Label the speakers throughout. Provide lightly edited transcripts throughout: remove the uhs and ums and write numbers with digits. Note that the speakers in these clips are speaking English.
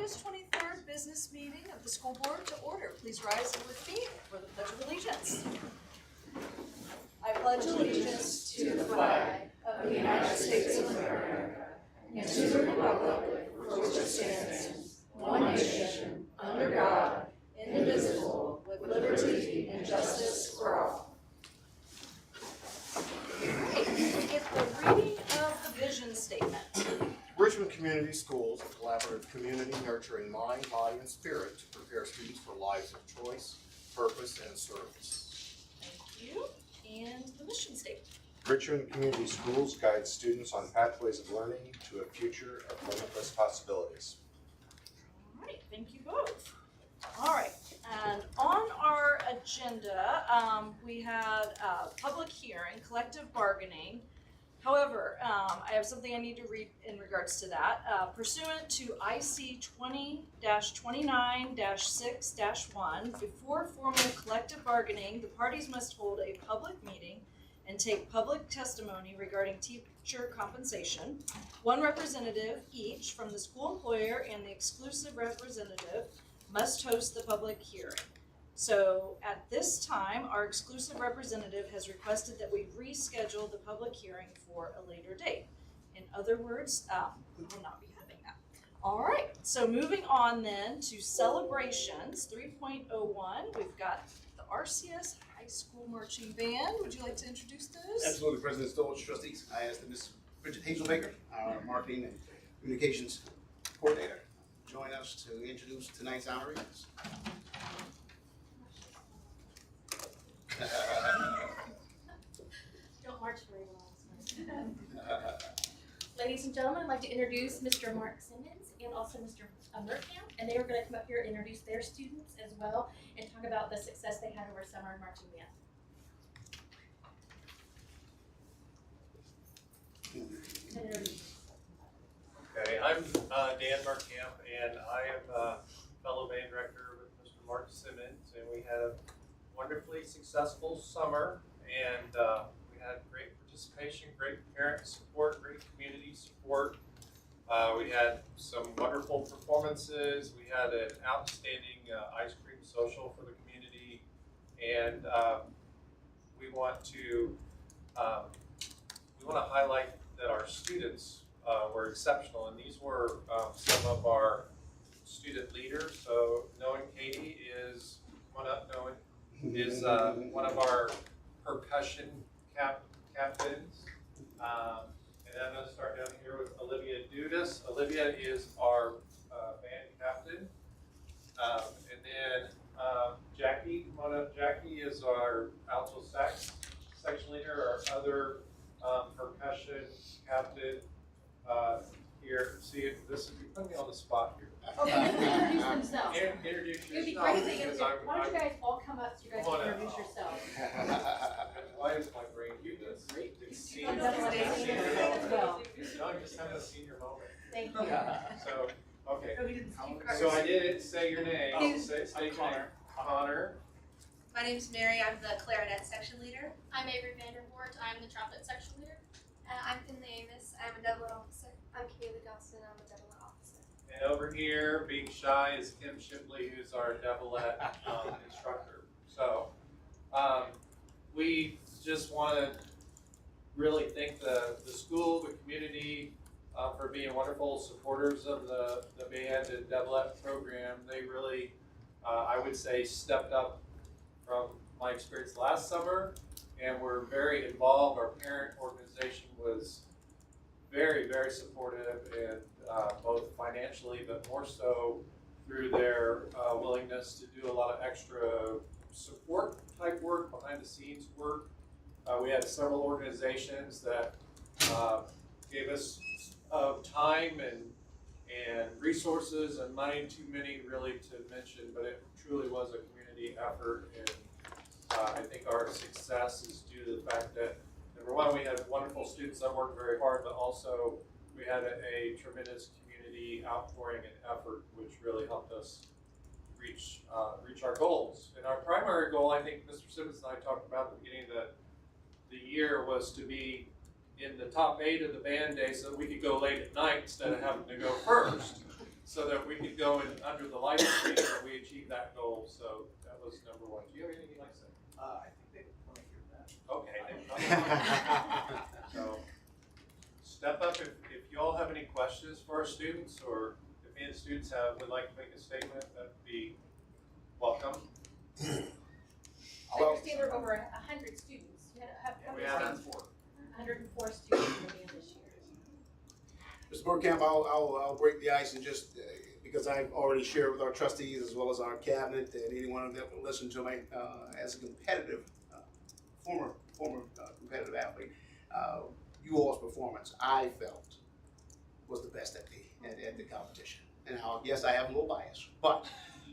Speaker 1: August 23rd business meeting of the school board to order. Please rise with me for the Pledge of Allegiance. I pledge allegiance to the flag of the United States of America and to the republic for which it stands, one nation, under God, indivisible, with liberty and justice for all. It's the reading of the vision statement.
Speaker 2: Richmond Community Schools, a collaborative community nurturing mind, body, and spirit to prepare students for lives of choice, purpose, and service.
Speaker 1: Thank you. And the mission statement.
Speaker 3: Richmond Community Schools guide students on pathways of learning to a future of limitless possibilities.
Speaker 1: All right, thank you both. All right, and on our agenda, we had a public hearing, collective bargaining. However, I have something I need to read in regards to that. Pursuant to IC 20-29-6-1, before formal collective bargaining, the parties must hold a public meeting and take public testimony regarding teacher compensation. One representative each from the school employer and the exclusive representative must host the public hearing. So at this time, our exclusive representative has requested that we reschedule the public hearing for a later date. In other words, we will not be having that. All right, so moving on then to celebrations 3.01, we've got the RCS High School Marching Band. Would you like to introduce those?
Speaker 4: Absolutely, President Stoll, trustees. I asked Ms. Bridget Hazelbaker, our marketing and communications coordinator, join us to introduce tonight's honorees.
Speaker 5: Don't march very well. Ladies and gentlemen, I'd like to introduce Mr. Mark Simmons and also Mr. Merkamp, and they are going to come up here and introduce their students as well and talk about the success they had over summer in marching band.
Speaker 6: Okay, I'm Dan Merkamp, and I am a fellow band director with Mr. Mark Simmons, and we had a wonderfully successful summer, and we had great participation, great parent support, great community support. We had some wonderful performances. We had an outstanding ice cream social for the community, and we want to highlight that our students were exceptional, and these were some of our student leaders. So knowing Katie is one up, knowing is one of our percussion captains. And I'm going to start down here with Olivia Dudas. Olivia is our band captain. And then Jackie, come on up. Jackie is our alto sax section leader, our other percussion captain. Here, see, this is, you're putting me on the spot here.
Speaker 5: Okay, you can introduce themselves.
Speaker 6: Introduce
Speaker 5: It would be
Speaker 6: yourself.
Speaker 5: great if why don't you guys all come up so you guys can introduce yourselves.
Speaker 6: Why is my brain do this? It's senior.
Speaker 5: You don't want to say senior as well.
Speaker 6: No, I'm just having a senior moment.
Speaker 5: Thank you.
Speaker 6: So, okay. So I didn't say your name. Say your name. Connor.
Speaker 7: My name's Mary. I'm the clarinet section leader.
Speaker 8: I'm Avery Vandervoort. I'm the trumpet section leader.
Speaker 7: I'm Finley Avis. I'm a double officer. I'm Kayla Dawson. I'm a double officer.
Speaker 6: And over here, being shy, is Kim Shipley, who's our devilette instructor. So we just want to really thank the school, the community for being wonderful supporters of the band and devilette program. They really, I would say, stepped up from my experience last summer, and were very involved. Our parent organization was very, very supportive, and both financially, but more so through their willingness to do a lot of extra support type work, behind the scenes work. We had several organizations that gave us time and resources and money, too many really to mention, but it truly was a community effort, and I think our success is due to the fact that, number one, we had wonderful students that worked very hard, but also we had a tremendous community outpouring and effort, which really helped us reach our goals. And our primary goal, I think Mr. Simmons and I talked about at the beginning of the year, was to be in the top 8 of the band day so that we could go late at night instead of having to go first. so that we could go in under the light station and we achieved that goal. So that was number one. Do you have anything you'd like to say?
Speaker 4: I think they want to hear that.
Speaker 6: Okay. So step up if you all have any questions for our students, or if any of the students would like to make a statement, that'd be welcome.
Speaker 5: I understand there are over 100 students. You have
Speaker 6: We have
Speaker 5: 104 students in the band this year.
Speaker 4: Mr. Burkamp, I'll break the ice and just, because I've already shared with our trustees as well as our cabinet and anyone that will listen to me, as a competitive, former competitive athlete, you all's performance, I felt, was the best at the competition. And now, yes, I have a little bias, but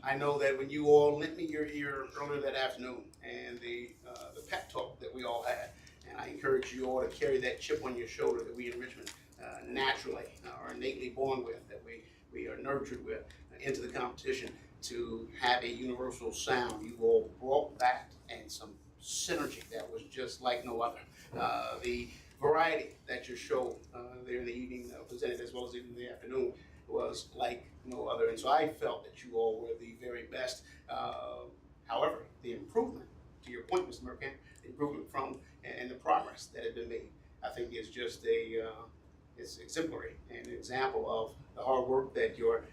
Speaker 4: I know that when you all lent me your ear earlier that afternoon and the pep talk that we all had, and I encourage you all to carry that chip on your shoulder that we in Richmond naturally are innately born with, that we are nurtured with into the competition, to have a universal sound. You all brought that and some synergy that was just like no other. The variety that your show there in the evening presented, as well as even in the afternoon, was like no other. And so I felt that you all were the very best. However, the improvement, to your point, Mr. Merkamp, the improvement from and the progress that had been made, I think is just it's exemplary and an example of the hard work that your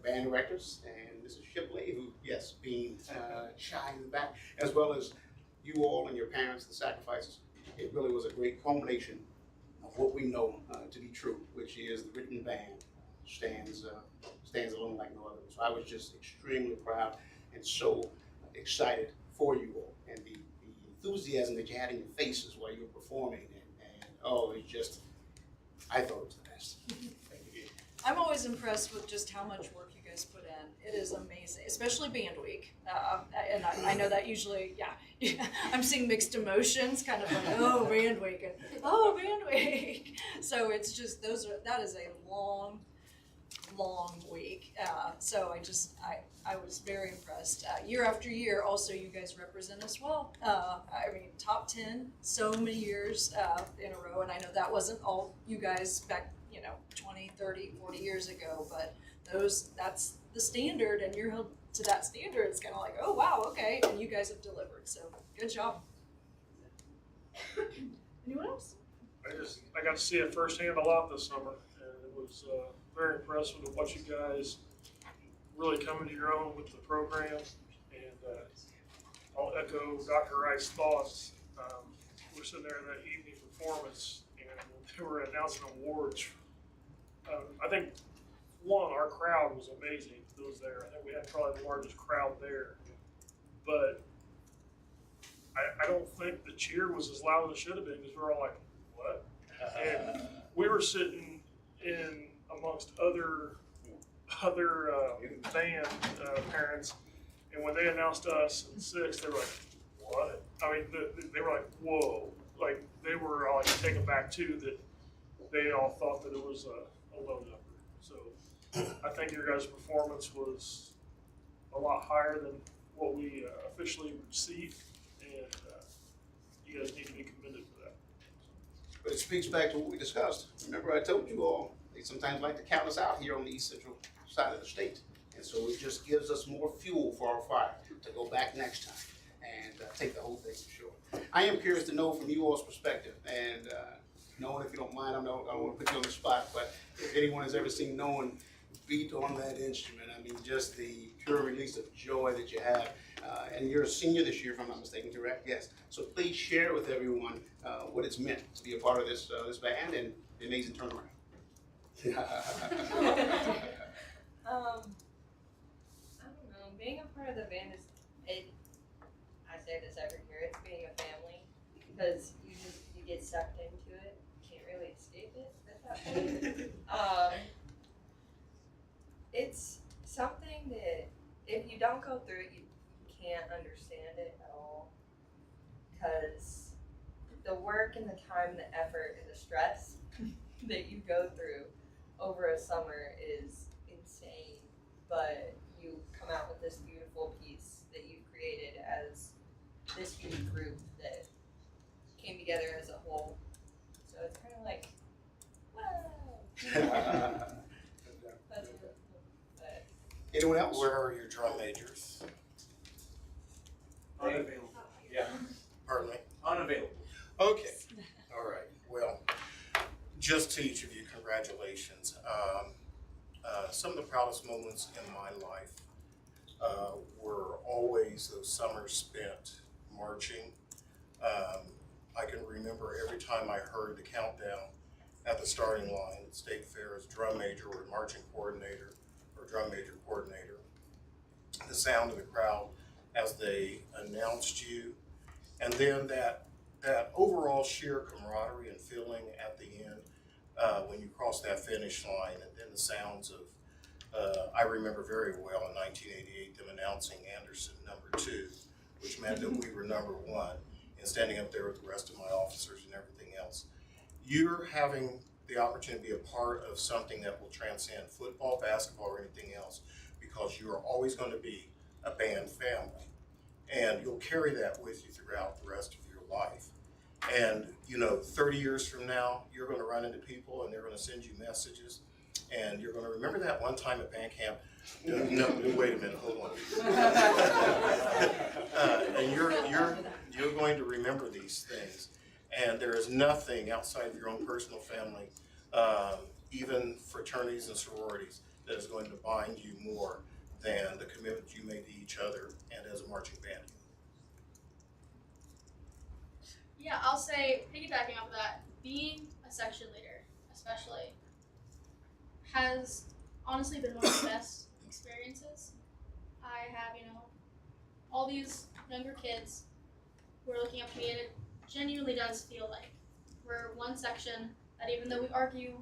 Speaker 4: band directors and Mrs. Shipley, who, yes, being shy in the back, as well as you all and your parents, the sacrifices. It really was a great culmination of what we know to be true, which is the Richmond band stands alone like no other. So I was just extremely proud and so excited for you all, and the enthusiasm that you had in your faces while you were performing, and oh, it's just, I thought it was the best. Thank you.
Speaker 1: I'm always impressed with just how much work you guys put in. It is amazing, especially band week. And I know that usually, yeah, I'm seeing mixed emotions, kind of like, oh, band week, and oh, band week. So it's just, that is a long week. So I was very impressed. Year after year, also you guys represent us well. I mean, top 10 so many years in a row, and I know that wasn't all you guys back, 20, 30, 40 years ago, but that's the standard, and you're held to that standard. It's kind of like, oh wow, okay, and you guys have delivered, so good job. Anyone else?
Speaker 9: I got to see it firsthand a lot this summer, and it was very impressive to watch you guys really come into your own with the program. And I'll echo Dr. Wright's thoughts. We're sitting there in that evening performance, and they were announcing awards. I think our crowd was amazing. It was there. I think we had probably the largest crowd there, but I don't think the cheer was as loud as it should have been, because we were all like, what? And we were sitting in amongst other band parents, and when they announced us in 6, they were like, what? I mean, they were like, whoa. Like, they were all like taken back too, that they all thought that it was a low number. So I think your guys' performance was a lot higher than what we officially received, and you guys need to be commended for that.
Speaker 4: But it speaks back to what we discussed. Remember, I told you all, they sometimes like to count us out here on the East Central side of the state. And so it just gives us more fuel for our fire to go back next time and take the whole thing for sure. I am curious to know from you all's perspective, and Nolan, if you don't mind, I don't want to put you on the spot, but if anyone has ever seen Nolan beat on that instrument, I mean, just the pure release of joy that you have. And you're a senior this year, if I'm not mistaken, correct? Yes. So please share with everyone what it's meant to be a part of this band and the amazing turnaround.
Speaker 10: I don't know. Being a part of the band I say this every year, it's being a family, because you get sucked into it. You can't really escape it at that point. It's something that if you don't go through it, you can't understand it at all, because the work and the time and the effort and the stress that you go through over a summer is insane, but you come out with this beautiful piece that you've created as this unique group that came together as a whole. So it's kind of like, wow. That's really cool.
Speaker 4: Anyone else?
Speaker 2: Where are your drum majors?
Speaker 6: Unavailable. Yeah,
Speaker 2: Pardon me?
Speaker 6: unavailable.
Speaker 2: Okay, all right, well, just to each of you, congratulations. Some of the proudest moments in my life were always those summers spent marching. I can remember every time I heard the countdown at the starting line at State Fair as drum major or marching coordinator or drum major coordinator, the sound of the crowd as they announced you, and then that overall sheer camaraderie and feeling at the end when you cross that finish line, and then the sounds of, I remember very well in 1988 them announcing Anderson #2, which meant that we were #1, and standing up there with the rest of my officers and everything else. You're having the opportunity to be a part of something that will transcend football, basketball, or anything else, because you are always going to be a band family, and you'll carry that with you throughout the rest of your life. And 30 years from now, you're going to run into people and they're going to send you messages, and you're going to remember that one time at band camp. No, wait a minute, hold on. And you're going to remember these things, and there is nothing outside of your own personal family, even fraternities and sororities, that is going to bind you more than the commitment you made to each other and as a marching band.
Speaker 8: Yeah, I'll say, piggybacking off of that, being a section leader, especially, has honestly been one of the best experiences. I have, all these younger kids who are looking up to me, and it genuinely does feel like we're one section that, even though we argue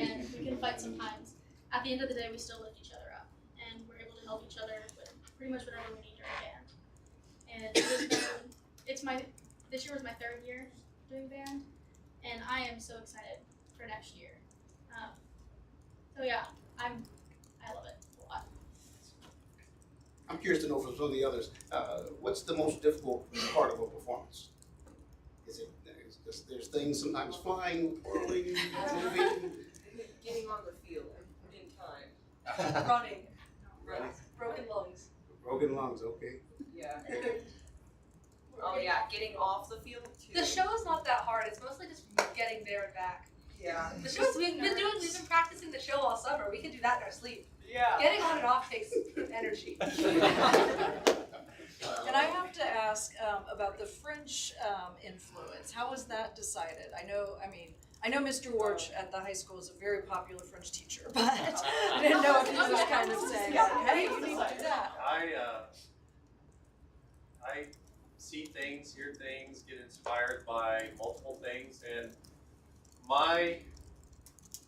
Speaker 8: and we can fight sometimes, at the end of the day we still lift each other up, and we're able to help each other with pretty much whatever we need during band. And this year was my 3rd year doing band, and I am so excited for next year. So yeah, I love it a lot.
Speaker 4: I'm curious to know from some of the others, what's the most difficult part of a performance? Is it, there's things sometimes flying, whirling, moving?
Speaker 10: Getting on the field in time. Running. Broken lungs.
Speaker 4: Broken lungs, okay.
Speaker 10: Yeah. Oh yeah, getting off the field too.
Speaker 11: The show is not that hard. It's mostly just getting there and back.
Speaker 10: Yeah.
Speaker 11: The show's we've been practicing the show all summer. We can do that in our sleep.
Speaker 10: Yeah.
Speaker 11: Getting on and off takes energy.
Speaker 1: And I have to ask about the French influence. How was that decided? I know Mr. Warch at the high school is a very popular French teacher, but I didn't know if he was kind of saying, hey, you need to do that.
Speaker 6: I see things, hear things, get inspired by multiple things, and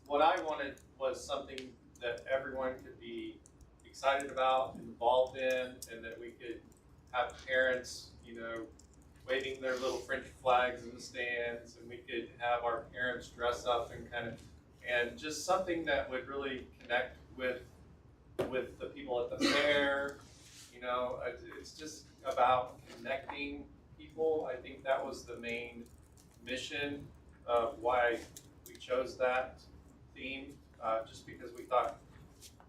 Speaker 6: what I wanted was something that everyone could be excited about, involved in, and that we could have parents, waving their little French flags in the stands, and we could have our parents dress up and just something that would really connect with the people at the fair. It's just about connecting people. I think that was the main mission of why we chose that theme, just because we thought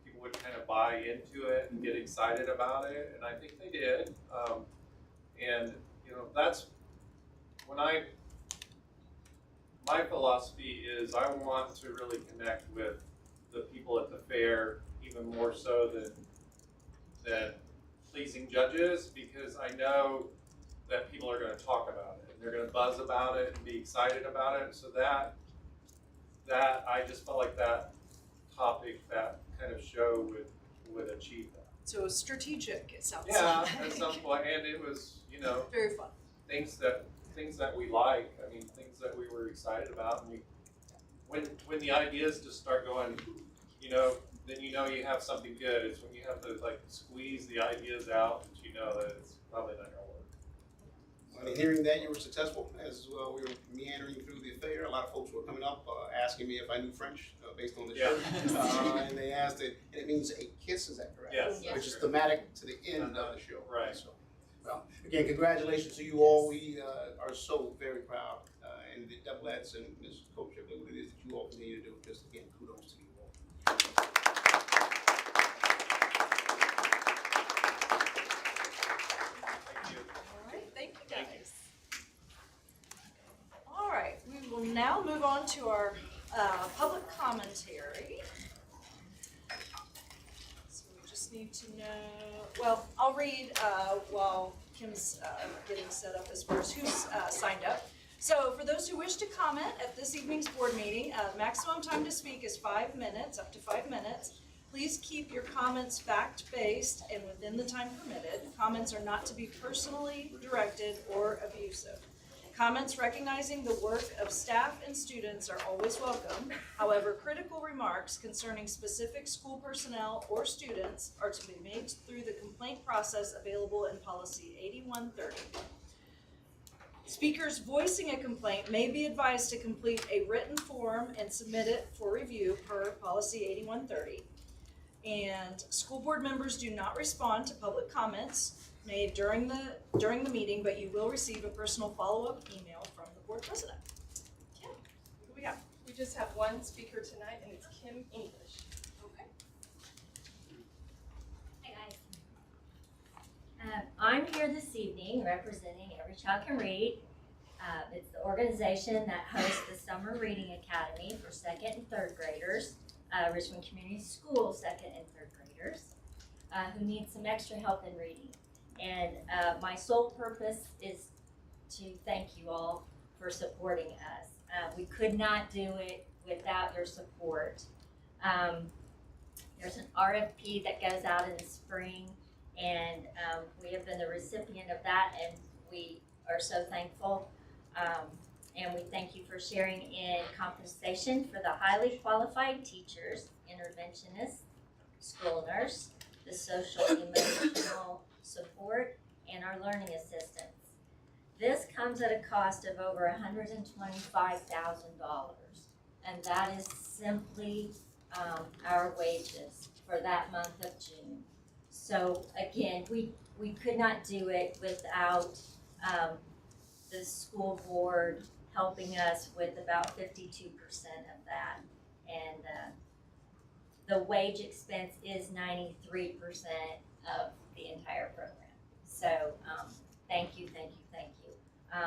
Speaker 6: people would kind of buy into it and get excited about it, and I think they did. That's when my philosophy is I want to really connect with the people at the fair even more so than pleasing judges, because I know that people are going to talk about it and they're going to buzz about it and be excited about it. So that I just felt like that topic, that kind of show would achieve that.
Speaker 1: So it was strategic, it sounds
Speaker 6: Yeah,
Speaker 1: like.
Speaker 6: at some point, and it was,
Speaker 1: Very fun.
Speaker 6: things that we like. I mean, things that we were excited about, and when the ideas just start going, then you have something good. It's when you have to squeeze the ideas out that that it's probably not gonna work.
Speaker 4: Well, in hearing that you were successful, as well, we were meandering through the fair. A lot of folks were coming up asking me if I knew French based on the show, and they asked it, and it means a kiss. Is that correct?
Speaker 6: Yes.
Speaker 4: Which is thematic to the end of the show.
Speaker 6: Right.
Speaker 4: So, well, again, congratulations to you all. We are so very proud, and the Doublettes and Ms. Coach, what it is that you all continue to do. Just again, kudos to you all.
Speaker 1: to our public commentary. So we just need to know, well, I'll read while Kim's getting set up as far as who's signed up. So for those who wish to comment at this evening's board meeting, maximum time to speak is 5 minutes, up to 5 minutes. Please keep your comments fact-based and within the time permitted. Comments are not to be personally directed or abusive. Comments recognizing the work of staff and students are always welcome. However, critical remarks concerning specific school personnel or students are to be made through the complaint process available in Policy 8130. Speakers voicing a complaint may be advised to complete a written form and submit it for review per Policy 8130. And school board members do not respond to public comments made during the meeting, but you will receive a personal follow-up email from the board president. Kim, who do we have?
Speaker 10: We just have one speaker tonight, and it's Kim English.
Speaker 1: Okay.
Speaker 12: Hi guys. I'm here this evening representing Every Child Can Read. It's the organization that hosts the Summer Reading Academy for 2nd and 3rd graders, Richmond Community Schools 2nd and 3rd graders, who need some extra help in reading. And my sole purpose is to thank you all for supporting us. We could not do it without your support. There's an RFP that goes out in the spring, and we have been the recipient of that, and we are so thankful. And we thank you for sharing in compensation for the highly qualified teachers, interventionists, school nurse, the social emotional support, and our learning assistants. This comes at a cost of over $125,000, and that is simply our wages for that month of June. So again, we could not do it without the school board helping us with about 52% of that. And the wage expense is 93% of the entire program. So thank you, thank you, thank you.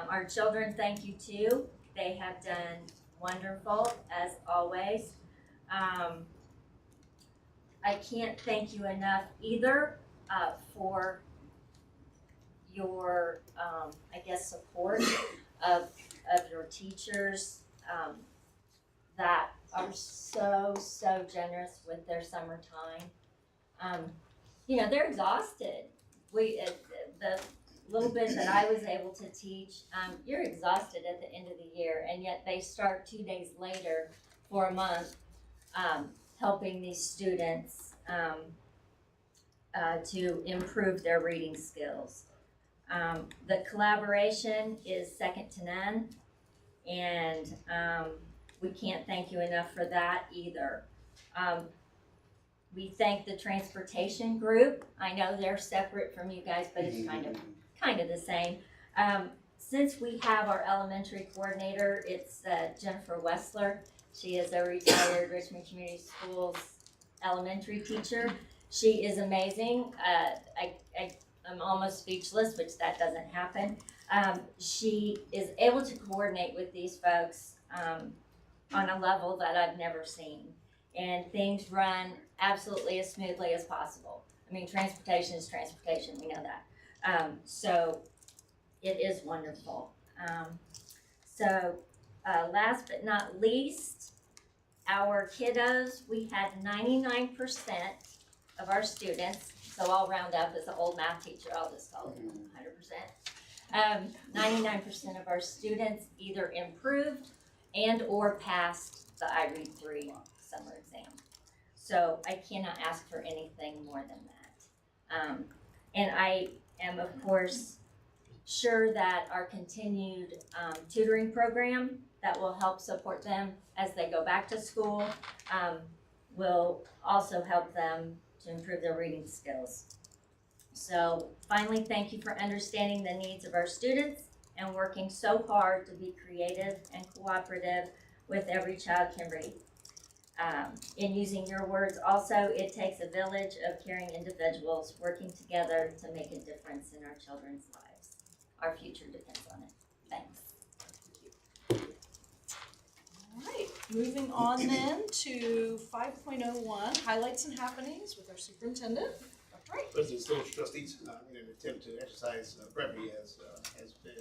Speaker 12: Our children, thank you too. They have done wonderful as always. I can't thank you enough either for your, I guess, support of your teachers that are so generous with their summertime. You know, they're exhausted. The little bit that I was able to teach, you're exhausted at the end of the year, and yet they start 2 days later for a month helping these students to improve their reading skills. The collaboration is second to none, and we can't thank you enough for that either. We thank the transportation group. I know they're separate from you guys, but it's kind of the same. Since we have our elementary coordinator, it's Jennifer Wessler. She is a retired Richmond Community Schools elementary teacher. She is amazing. I'm almost speechless, which that doesn't happen. She is able to coordinate with these folks on a level that I've never seen. And things run absolutely as smoothly as possible. I mean, transportation is transportation, we know that. So it is wonderful. Last but not least, our kiddos, we had 99% of our students, so I'll round up as an old math teacher, I'll just call it 100%. 99% of our students either improved and or passed the I Read 3 summer exam. So I cannot ask for anything more than that. And I am, of course, sure that our continued tutoring program that will help support them as they go back to school will also help them to improve their reading skills. So finally, thank you for understanding the needs of our students and working so hard to be creative and cooperative with Every Child Can Read. In using your words also, it takes a village of caring individuals working together to make a difference in our children's lives. Our future depends on it. Thanks.
Speaker 1: All right. Moving on then to 5.01, highlights and happenings with our superintendent, Dr. Wright.
Speaker 4: President Stokes, trustees, in an attempt to exercise brevity has been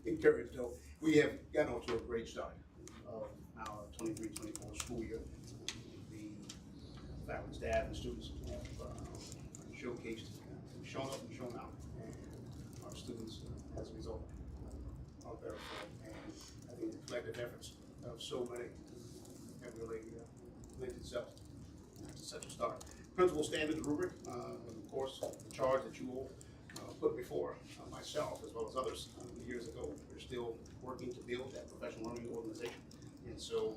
Speaker 4: encouraged, though. We have gotten off to a great start of our 23-24 school year. The faculty, staff, and students have showcased, shown up and shown out, and our students, as a result, are very full. And I think the collective efforts of so many have really lent itself to such a start. Principal standards rubric, of course, the charge that you all put before myself as well as others years ago. We're still working to build that professional learning organization. And so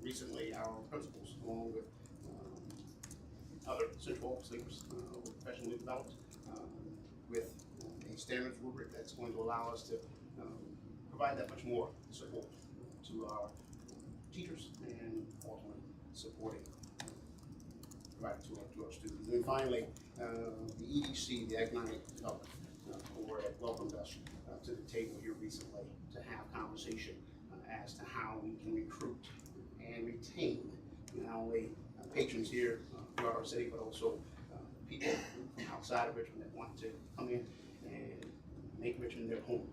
Speaker 4: recently our principals, along with other central office leaders, were professionally developed with a standards rubric that's going to allow us to provide that much more support to our teachers and ultimately supporting provided to our students. And then finally, the EDC, the Economic Development Board, had welcomed us to the table here recently to have conversation as to how we can recruit and retain not only patrons here throughout our city, but also people from outside of Richmond that want to come in and make Richmond their home.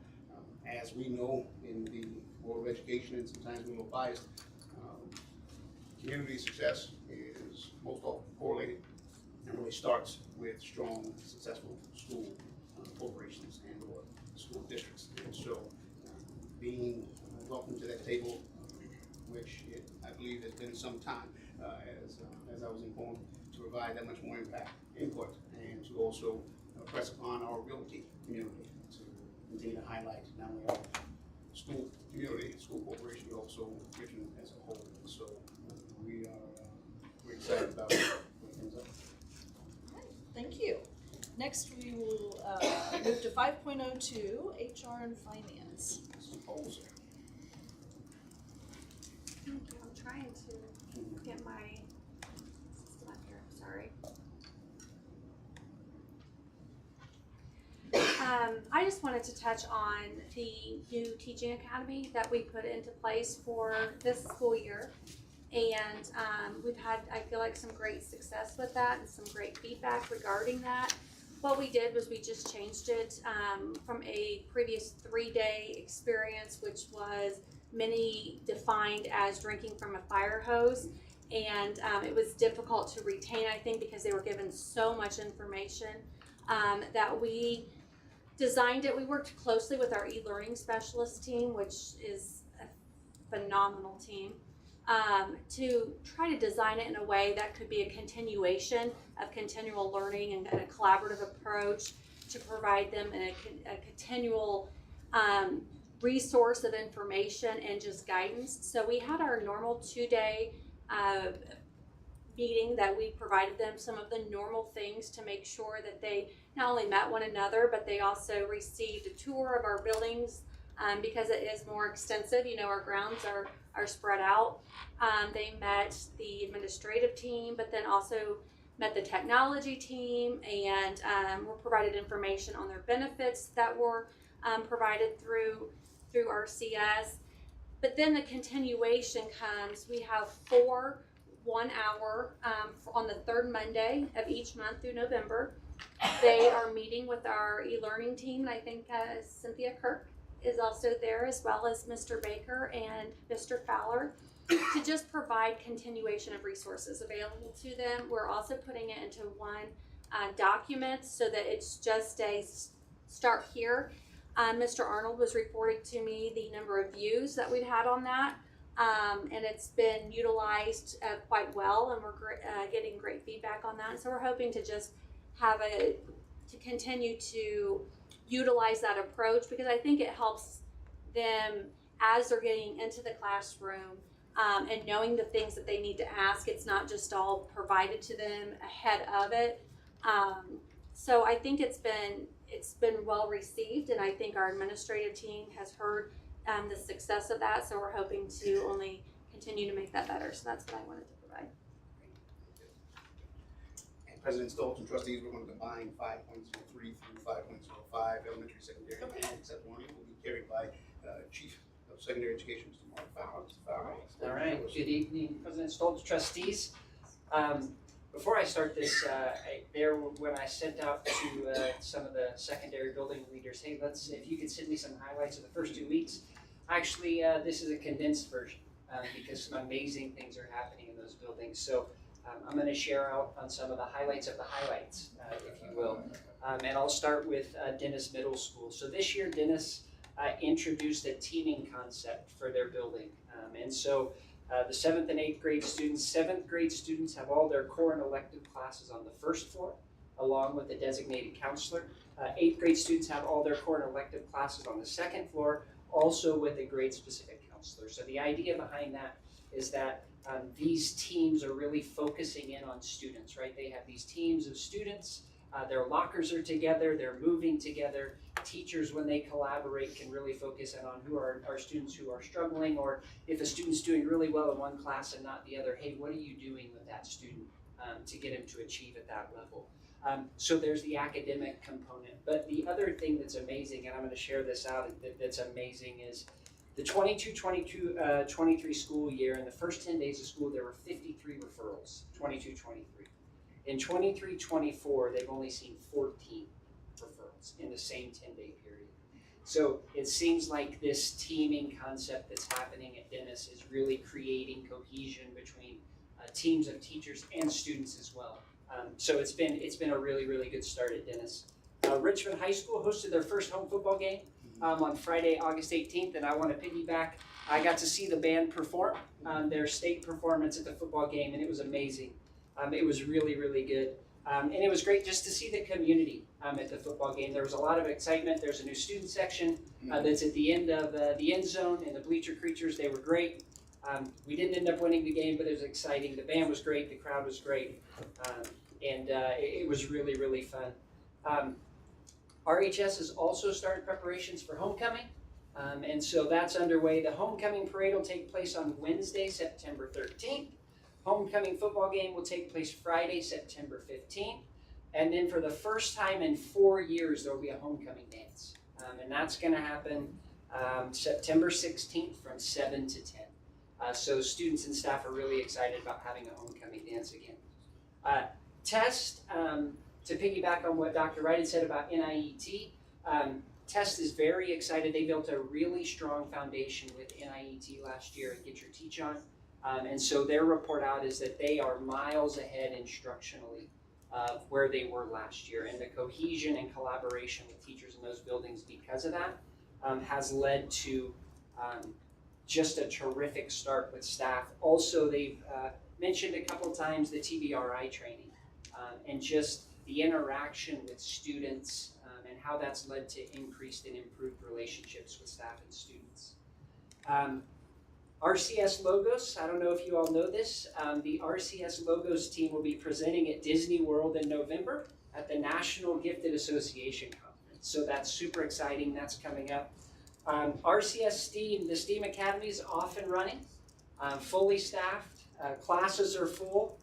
Speaker 4: As we know in the world of education, and sometimes we're a little biased, community success is most often correlated and really starts with strong, successful school corporations and or school districts. And so being welcome to that table, which I believe has been some time, as I was informed, to provide that much more input, and to also press upon our realty community to continue to highlight not only our school community, school corporation, but also Richmond as a whole. And so we're excited about what comes up.
Speaker 1: Thank you. Next, we will move to 5.02, HR and Finance.
Speaker 4: Mrs. Poser.
Speaker 11: Thank you. I'm trying to get my system up here. Sorry. I just wanted to touch on the new teaching academy that we put into place for this school year. And we've had, I feel like, some great success with that and some great feedback regarding that. What we did was we just changed it from a previous 3-day experience, which was many defined as drinking from a fire hose. And it was difficult to retain, I think, because they were given so much information that we designed it. We worked closely with our e-learning specialist team, which is a phenomenal team, to try to design it in a way that could be a continuation of continual learning and a collaborative approach to provide them a continual resource of information and just guidance. So we had our normal 2-day meeting that we provided them some of the normal things to make sure that they not only met one another, but they also received a tour of our buildings because it is more extensive. You know, our grounds are spread out. They met the administrative team, but then also met the technology team, and were provided information on their benefits that were provided through RCS. But then the continuation comes. We have 4 1-hour on the 3rd Monday of each month through November. They are meeting with our e-learning team, and I think Cynthia Kirk is also there, as well as Mr. Baker and Mr. Fowler, to just provide continuation of resources available to them. We're also putting it into one document so that it's just a start here. Mr. Arnold was reporting to me the number of views that we've had on that, and it's been utilized quite well, and we're getting great feedback on that. And so we're hoping to just have to continue to utilize that approach, because I think it helps them as they're getting into the classroom and knowing the things that they need to ask. It's not just all provided to them ahead of it. So I think it's been well received, and I think our administrative team has heard the success of that. So we're hoping to only continue to make that better. So that's what I wanted to provide.
Speaker 4: And President Stoltz and trustees, we're going to combine 5.03 through 5.05 elementary, secondary, and except warning will be carried by Chief of secondary education, Mr. Mark Fowler.
Speaker 13: All right, good evening, President Stoltz, trustees. Before I start this, when I sent out to some of the secondary building leaders, hey, if you could send me some highlights of the first 2 weeks. Actually, this is a condensed version because some amazing things are happening in those buildings. So I'm going to share out on some of the highlights of the highlights, if you will. And I'll start with Dennis Middle School. So this year, Dennis introduced a teaming concept for their building. And so the 7th and 8th grade students, 7th grade students have all their core and elective classes on the first floor, along with a designated counselor. 8th grade students have all their core and elective classes on the second floor, also with a grade-specific counselor. So the idea behind that is that these teams are really focusing in on students, right? They have these teams of students, their lockers are together, they're moving together. Teachers, when they collaborate, can really focus in on who are our students who are struggling, or if a student's doing really well in one class and not the other, hey, what are you doing with that student to get him to achieve at that level? So there's the academic component. But the other thing that's amazing, and I'm going to share this out, that's amazing is the 22-23 school year, in the first 10 days of school, there were 53 referrals, 22-23. In 23-24, they've only seen 14 referrals in the same 10-day period. So it seems like this teaming concept that's happening at Dennis is really creating cohesion between teams of teachers and students as well. So it's been a really, really good start at Dennis. Richmond High School hosted their first home football game on Friday, August 18th, and I want to piggyback. I got to see the band perform their state performance at the football game, and it was amazing. It was really, really good. And it was great just to see the community at the football game. There was a lot of excitement. There's a new student section that's at the end of the end zone, and the bleacher creatures, they were great. We didn't end up winning the game, but it was exciting. The band was great. The crowd was great. And it was really, really fun. RHS has also started preparations for homecoming. And so that's underway. The homecoming parade will take place on Wednesday, September 13th. Homecoming football game will take place Friday, September 15th. And then for the first time in 4 years, there will be a homecoming dance. And that's going to happen September 16th from 7 to 10. So students and staff are really excited about having a homecoming dance again. TEST, to piggyback on what Dr. Wright had said about NIET, TEST is very excited. They built a really strong foundation with NIET last year at Get Your Teach On. And so their report out is that they are miles ahead instructionally of where they were last year. And the cohesion and collaboration with teachers in those buildings because of that has led to just a terrific start with staff. Also, they've mentioned a couple times the TBRI training and just the interaction with students and how that's led to increased and improved relationships with staff and students. RCS Logos, I don't know if you all know this, the RCS Logos team will be presenting at Disney World in November at the National Gifted Association Conference. So that's super exciting, that's coming up. RCS STEAM, the STEAM Academy is off and running, fully staffed, classes are full.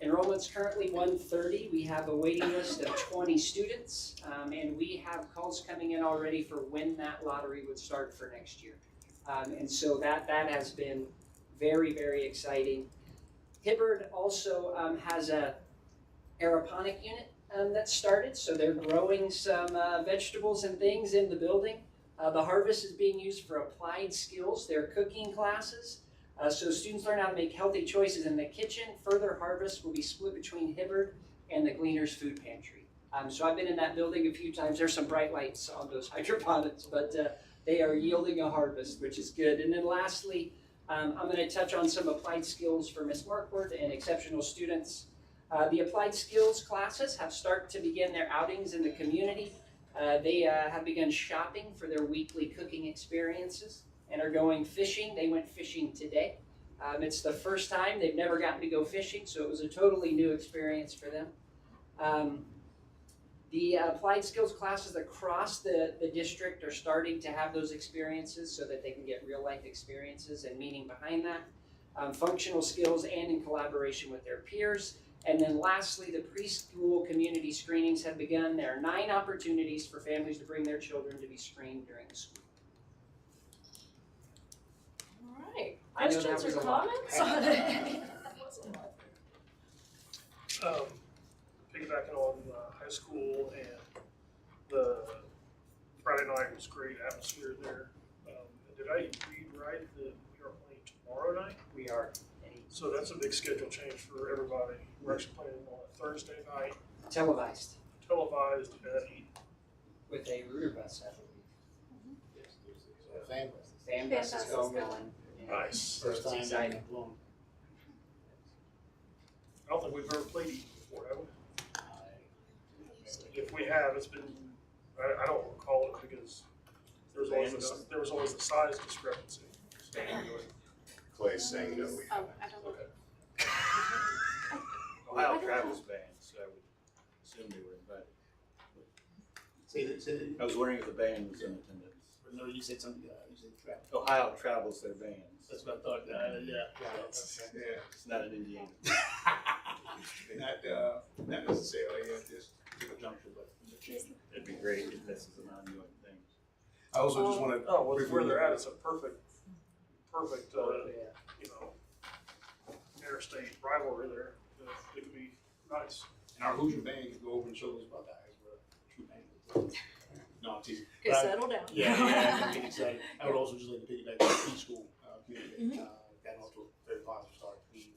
Speaker 13: Enrollment's currently 130. We have a waiting list of 20 students, and we have calls coming in already for when that lottery would start for next year. And so that has been very, very exciting. Hibbard also has a aeroponic unit that started, so they're growing some vegetables and things in the building. The harvest is being used for applied skills. They're cooking classes. So students learn how to make healthy choices in the kitchen. Further harvest will be split between Hibbard and the Gleaners Food Pantry. So I've been in that building a few times. There's some bright lights on those hydroponics, but they are yielding a harvest, which is good. And then lastly, I'm going to touch on some applied skills for Ms. Markworth and exceptional students. The applied skills classes have started to begin their outings in the community. They have begun shopping for their weekly cooking experiences and are going fishing. They went fishing today. It's the first time. They've never gotten to go fishing, so it was a totally new experience for them. The applied skills classes across the district are starting to have those experiences so that they can get real life experiences and meaning behind that. Functional skills and in collaboration with their peers. And then lastly, the preschool community screenings have begun. There are 9 opportunities for families to bring their children to be screened during the school. I know that
Speaker 1: Questions
Speaker 13: was
Speaker 1: or
Speaker 13: a lot.
Speaker 1: comments on it?
Speaker 9: Piggybacking on high school and the Friday night was great atmosphere there. Did I read right that we are playing tomorrow night?
Speaker 13: We are
Speaker 9: So that's a big schedule change for everybody. We're actually playing on a Thursday night,
Speaker 13: televised
Speaker 9: televised at 8.
Speaker 13: with a Rooter bus, I believe.
Speaker 4: Fan.
Speaker 13: Fan bus is going on.
Speaker 9: Nice.
Speaker 13: So it's exciting.
Speaker 9: I don't think we've ever played Eaton before, have we? If we have, it's been, I don't recall it because there was always a size discrepancy.
Speaker 3: Clay's saying no. We
Speaker 11: Oh, I don't know.
Speaker 14: Ohio travels band, so I would assume they were invited. I was wondering if the band was in attendance.
Speaker 4: No, you said something, you said trap.
Speaker 14: Ohio travels their bands.
Speaker 4: That's what I thought, yeah.
Speaker 14: It's not in Indiana.
Speaker 4: Not necessarily, just to the junction, but.
Speaker 14: It'd be great if this is an ongoing thing.
Speaker 4: I also just wanna.
Speaker 9: Oh, well, where they're at, it's a perfect,
Speaker 13: Yeah.
Speaker 9: you know, interstate rivalry there. It could be nice.
Speaker 4: And our Hoosier band could go over and show those Buckeyes we're a true band. No, I'm teasing.
Speaker 1: Okay, settle down.
Speaker 4: Yeah, I'm getting excited. I would also just like to piggyback on the preschool community. Got off to a very positive start. We've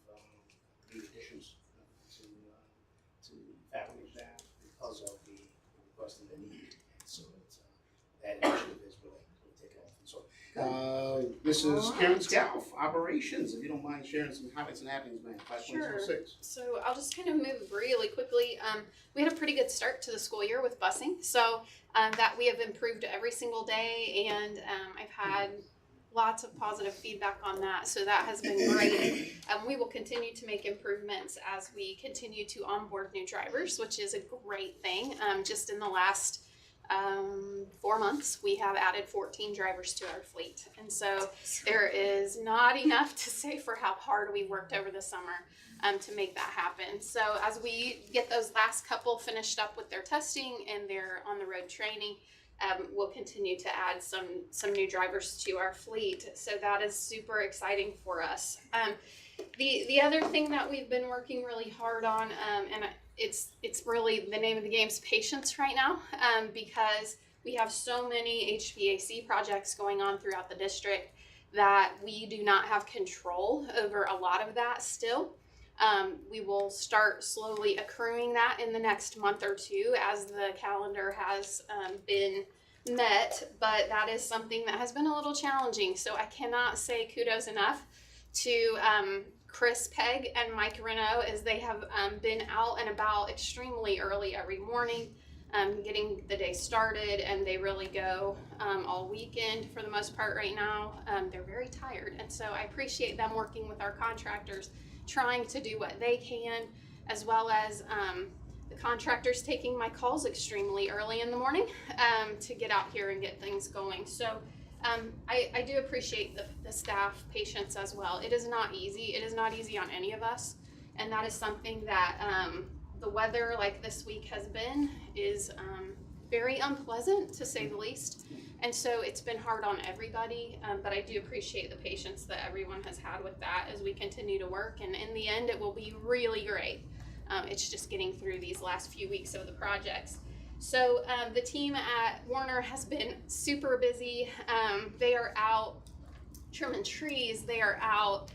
Speaker 4: made additions to faculty staff because of the request and the need. So it's, that initiative is really taken off. And so, Mrs. Karen Scalf, operations, if you don't mind sharing some highlights and happenings, man. 5.06.
Speaker 8: So I'll just kind of move really quickly. We had a pretty good start to the school year with busing. So that we have improved every single day, and I've had lots of positive feedback on that. So that has been great. We will continue to make improvements as we continue to onboard new drivers, which is a great thing. Just in the last 4 months, we have added 14 drivers to our fleet. And so there is not enough to say for how hard we worked over the summer to make that happen. So as we get those last couple finished up with their testing and their on the road training, we'll continue to add some new drivers to our fleet. So that is super exciting for us. The other thing that we've been working really hard on, and it's really the name of the game is patience right now, because we have so many HVAC projects going on throughout the district that we do not have control over a lot of that still. We will start slowly accruing that in the next month or two as the calendar has been met, but that is something that has been a little challenging. So I cannot say kudos enough to Chris Pegg and Mike Renault, as they have been out and about extremely early every morning, getting the day started, and they really go all weekend for the most part right now. They're very tired, and so I appreciate them working with our contractors, trying to do what they can, as well as the contractors taking my calls extremely early in the morning to get out here and get things going. So I do appreciate the staff patience as well. It is not easy. It is not easy on any of us. And that is something that the weather like this week has been is very unpleasant, to say the least. And so it's been hard on everybody, but I do appreciate the patience that everyone has had with that as we continue to work. And in the end, it will be really great. It's just getting through these last few weeks of the projects. So the team at Warner has been super busy. They are out trimming trees. They are out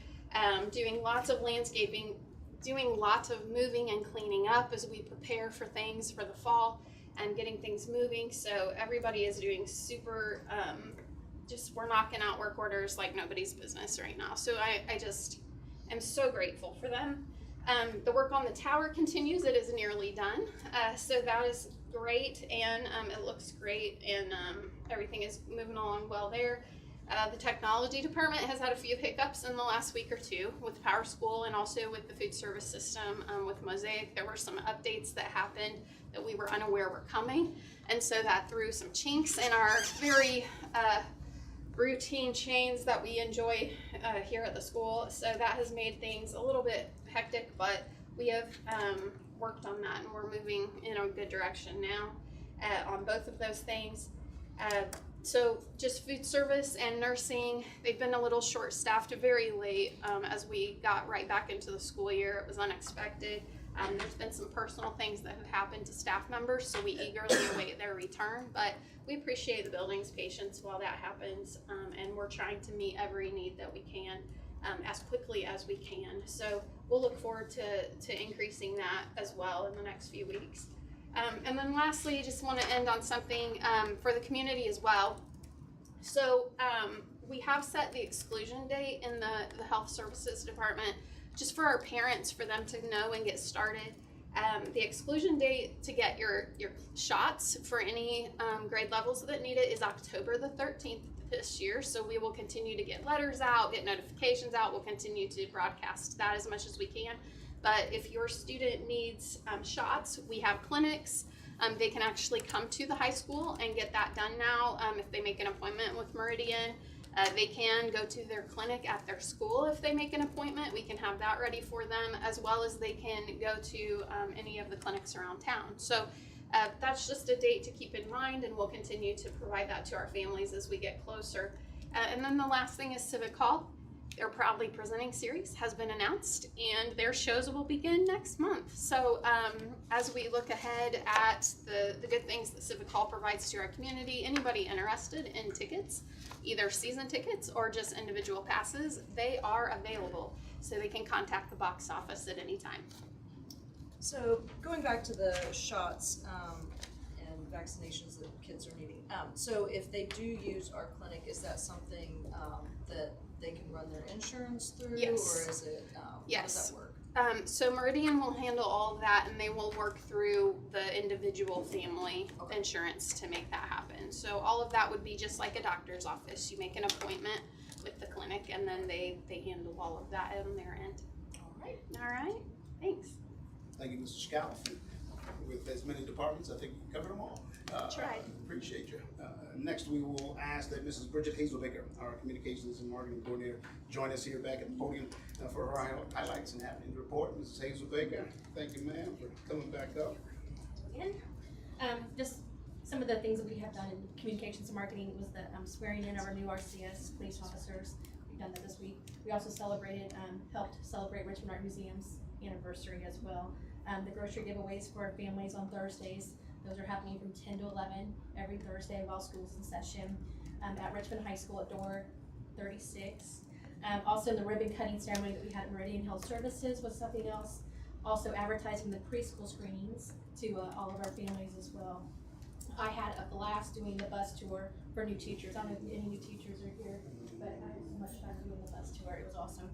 Speaker 8: doing lots of landscaping, doing lots of moving and cleaning up as we prepare for things for the fall and getting things moving. So everybody is doing super, we're knocking out work orders like nobody's business right now. So I just am so grateful for them. The work on the tower continues. It is nearly done. So that is great, and it looks great, and everything is moving along well there. The technology department has had a few hiccups in the last week or two with Power School and also with the food service system with Mosaic. There were some updates that happened that we were unaware were coming, and so that threw some chinks in our very routine chains that we enjoy here at the school. So that has made things a little bit hectic, but we have worked on that, and we're moving in a good direction now on both of those things. So just food service and nursing, they've been a little short-staffed, very late as we got right back into the school year. It was unexpected. There's been some personal things that have happened to staff members, so we eagerly await their return. But we appreciate the building's patience while that happens, and we're trying to meet every need that we can as quickly as we can. So we'll look forward to increasing that as well in the next few weeks. And then lastly, just want to end on something for the community as well. So we have set the exclusion date in the health services department just for our parents, for them to know and get started. The exclusion date to get your shots for any grade levels that need it is October the 13th this year. So we will continue to get letters out, get notifications out. We'll continue to broadcast that as much as we can. But if your student needs shots, we have clinics. They can actually come to the high school and get that done now. If they make an appointment with Meridian, they can go to their clinic at their school if they make an appointment. We can have that ready for them, as well as they can go to any of the clinics around town. So that's just a date to keep in mind, and we'll continue to provide that to our families as we get closer. And then the last thing is Civic Hall. Their Proudly Presenting series has been announced, and their shows will begin next month. So as we look ahead at the good things that Civic Hall provides to our community, anybody interested in tickets, either season tickets or just individual passes, they are available. So they can contact the box office at any time.
Speaker 1: So going back to the shots and vaccinations that kids are needing. So if they do use our clinic, is that something that they can run their insurance through?
Speaker 8: Yes.
Speaker 1: Or is it, how
Speaker 8: Yes.
Speaker 1: does that work?
Speaker 8: So Meridian will handle all of that, and they will work through the individual family insurance to make that happen. So all of that would be just like a doctor's office. You make an appointment with the clinic, and then they handle all of that on their end. All right. Thanks.
Speaker 4: Thank you, Mr. Scout. With as many departments, I think you covered them all.
Speaker 8: Tried.
Speaker 4: Appreciate you. Next, we will ask that Mrs. Bridget Hazelbaker, our Communications and Marketing Coordinator, join us here back at the podium for her highlights and happenings report. Mrs. Hazelbaker, thank you, ma'am, for coming back up.
Speaker 5: Again, just some of the things that we have done in communications and marketing was the swearing in of our new RCS police officers. We've done that this week. We also celebrated, helped celebrate Richmond Art Museum's anniversary as well. The grocery giveaways for our families on Thursdays. Those are happening from 10 to 11 every Thursday while school's in session at Richmond High School at door 36. Also, the ribbon cutting ceremony that we had at Meridian Health Services was something else. Also, advertising the preschool screenings to all of our families as well. I had a blast doing the bus tour for new teachers. I don't know if any new teachers are here, but I had so much fun doing the bus tour. It was awesome.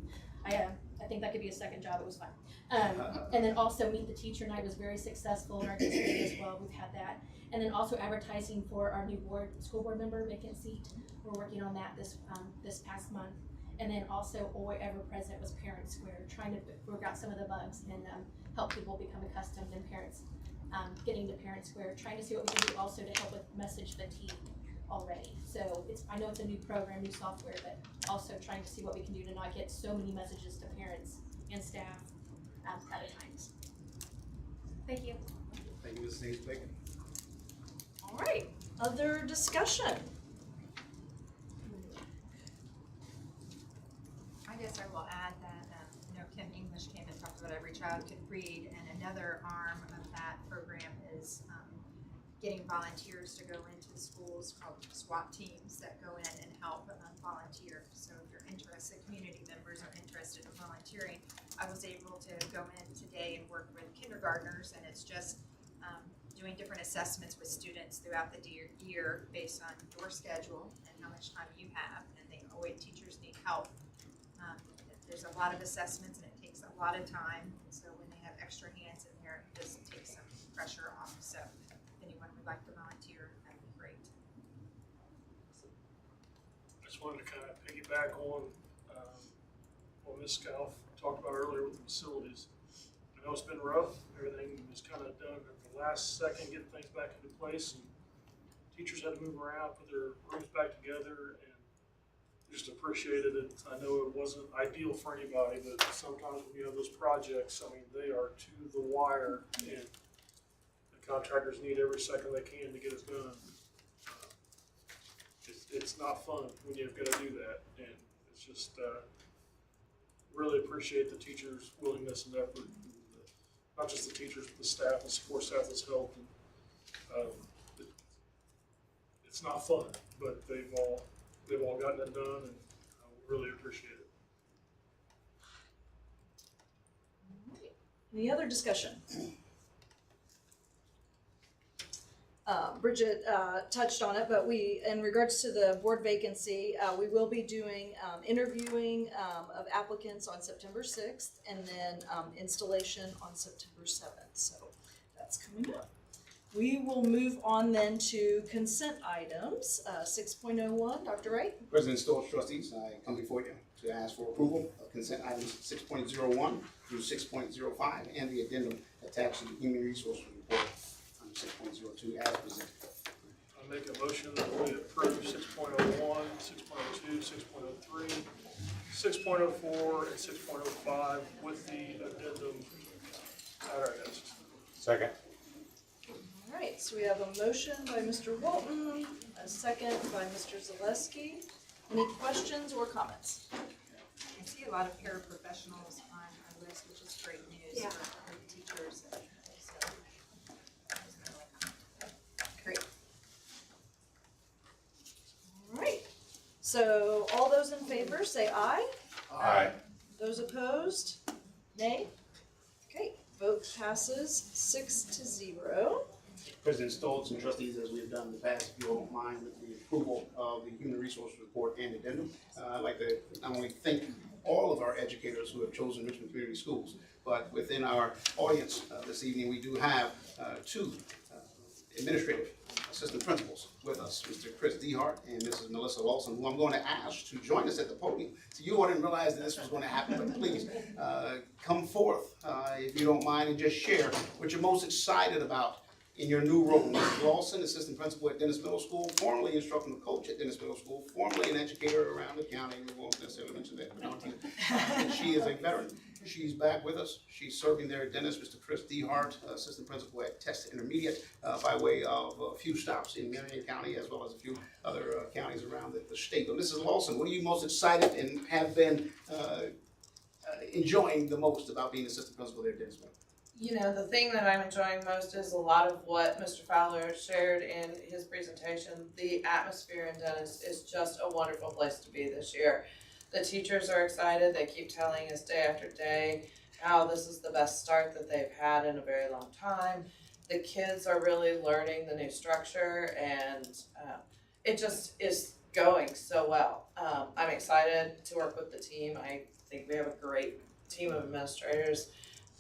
Speaker 5: I think that could be a second job. It was fun. And then also Meet the Teacher Night was very successful in our district as well. We've had that. And then also advertising for our new school board member vacant seat. We're working on that this past month. And then also Always Ever Present was Parent Square, trying to work out some of the bugs and help people become accustomed and parents getting to Parent Square, trying to see what we can do also to help with message fatigue already. So I know it's a new program, new software, but also trying to see what we can do to not get so many messages to parents and staff at a time. Thank you.
Speaker 4: Thank you, Mrs. Hazelbaker.
Speaker 1: All right, other discussion?
Speaker 15: I guess I will add that, Kim English came and talked about every child could read, and another arm of that program is getting volunteers to go into the schools called SWAT teams that go in and help volunteer. So if you're interested, community members are interested in volunteering, I was able to go in today and work with kindergartners, and it's just doing different assessments with students throughout the year based on your schedule and how much time you have, and they always, teachers need help. There's a lot of assessments and it takes a lot of time, so when they have extra hands in there, it just takes some pressure off. So if anyone would like to volunteer, that'd be great.
Speaker 9: I just wanted to kind of piggyback on what Ms. Scalf talked about earlier with the facilities. I know it's been rough. Everything was kind of done at the last second, getting things back into place, and teachers had to move around, put their rooms back together, and just appreciated it. I know it wasn't ideal for anybody, but sometimes when you have those projects, I mean, they are to the wire, and the contractors need every second they can to get it done. it's not fun when you've got to do that. And it's just, really appreciate the teachers' willingness and effort. And, not just the teachers, but the staff and support staff that's helped. And, it's not fun, but they've all gotten it done, and I really appreciate it.
Speaker 1: Any other discussion? Bridget touched on it, but in regards to the board vacancy, we will be doing interviewing of applicants on September 6th, and then installation on September 7th. So that's coming up. We will move on then to consent items. 6.01, Dr. Wright.
Speaker 4: President Stoltz, trustees, I come before you to ask for approval of consent items 6.01 through 6.05 and the addendum attached to the Human Resources Report on 6.02 as presented.
Speaker 9: I make a motion that we approve 6.01, 6.02, 6.03, 6.04, and 6.05 with the addendum at our desk.
Speaker 3: Second.
Speaker 1: All right, so we have a motion by Mr. Walton, a second by Mr. Zaleski. Any questions or comments?
Speaker 15: I see a lot of paraprofessionals on our list, which is great news for the teachers. And so,
Speaker 1: Great. All right, so all those in favor say aye.
Speaker 3: Aye.
Speaker 1: Those opposed, nay. Okay, vote passes 6-0.
Speaker 4: President Stoltz and trustees, as we have done in the past, if you don't mind, with the approval of the Human Resources Report and addendum, I'd like to not only thank all of our educators who have chosen Richmond Community Schools, but within our audience this evening, we do have two administrative assistant principals with us, Mr. Chris Dehart and Mrs. Melissa Lawson, who I'm going to ask to join us at the podium. So you all didn't realize that this was going to happen, but please come forth, if you don't mind, and just share what you're most excited about in your new role. Mrs. Lawson, assistant principal at Dennis Middle School, formerly instructional coach at Dennis Middle School, formerly an educator around the county. We won't necessarily mention that, but and she is a veteran. She's back with us. She's serving there at Dennis. Mr. Chris Dehart, assistant principal at Test Intermediate, by way of a few stops in Marion County, as well as a few other counties around the state. But Mrs. Lawson, what are you most excited and have been enjoying the most about being assistant principal there at Dennis Middle?
Speaker 16: You know, the thing that I'm enjoying most is a lot of what Mr. Fowler shared in his presentation. The atmosphere in Dennis is just a wonderful place to be this year. The teachers are excited. They keep telling us day after day how this is the best start that they've had in a very long time. The kids are really learning the new structure, and it just is going so well. I'm excited to work with the team. I think we have a great team of administrators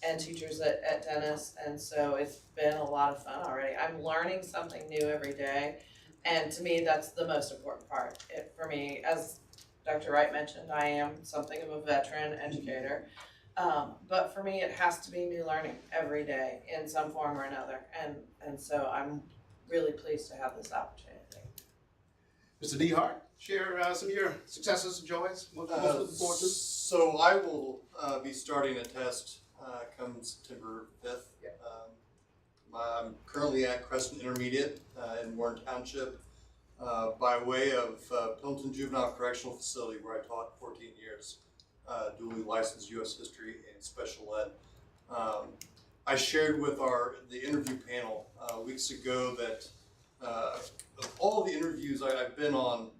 Speaker 16: and teachers at Dennis, and so it's been a lot of fun already. I'm learning something new every day, and to me that's the most important part. For me, as Dr. Wright mentioned, I am something of a veteran educator, but for me it has to be new learning every day in some form or another, and so I'm really pleased to have this opportunity.
Speaker 4: Mr. Dehart, share some of your successes and joys. What you're most looking forward to?
Speaker 17: So I will be starting a test come September 5th. I'm currently at Crescent Intermediate in Warren Township by way of Pilton Juvenile Correctional Facility, where I taught 14 years, dually licensed U.S. History and Special Ed. I shared with the interview panel weeks ago that of all the interviews I've been on,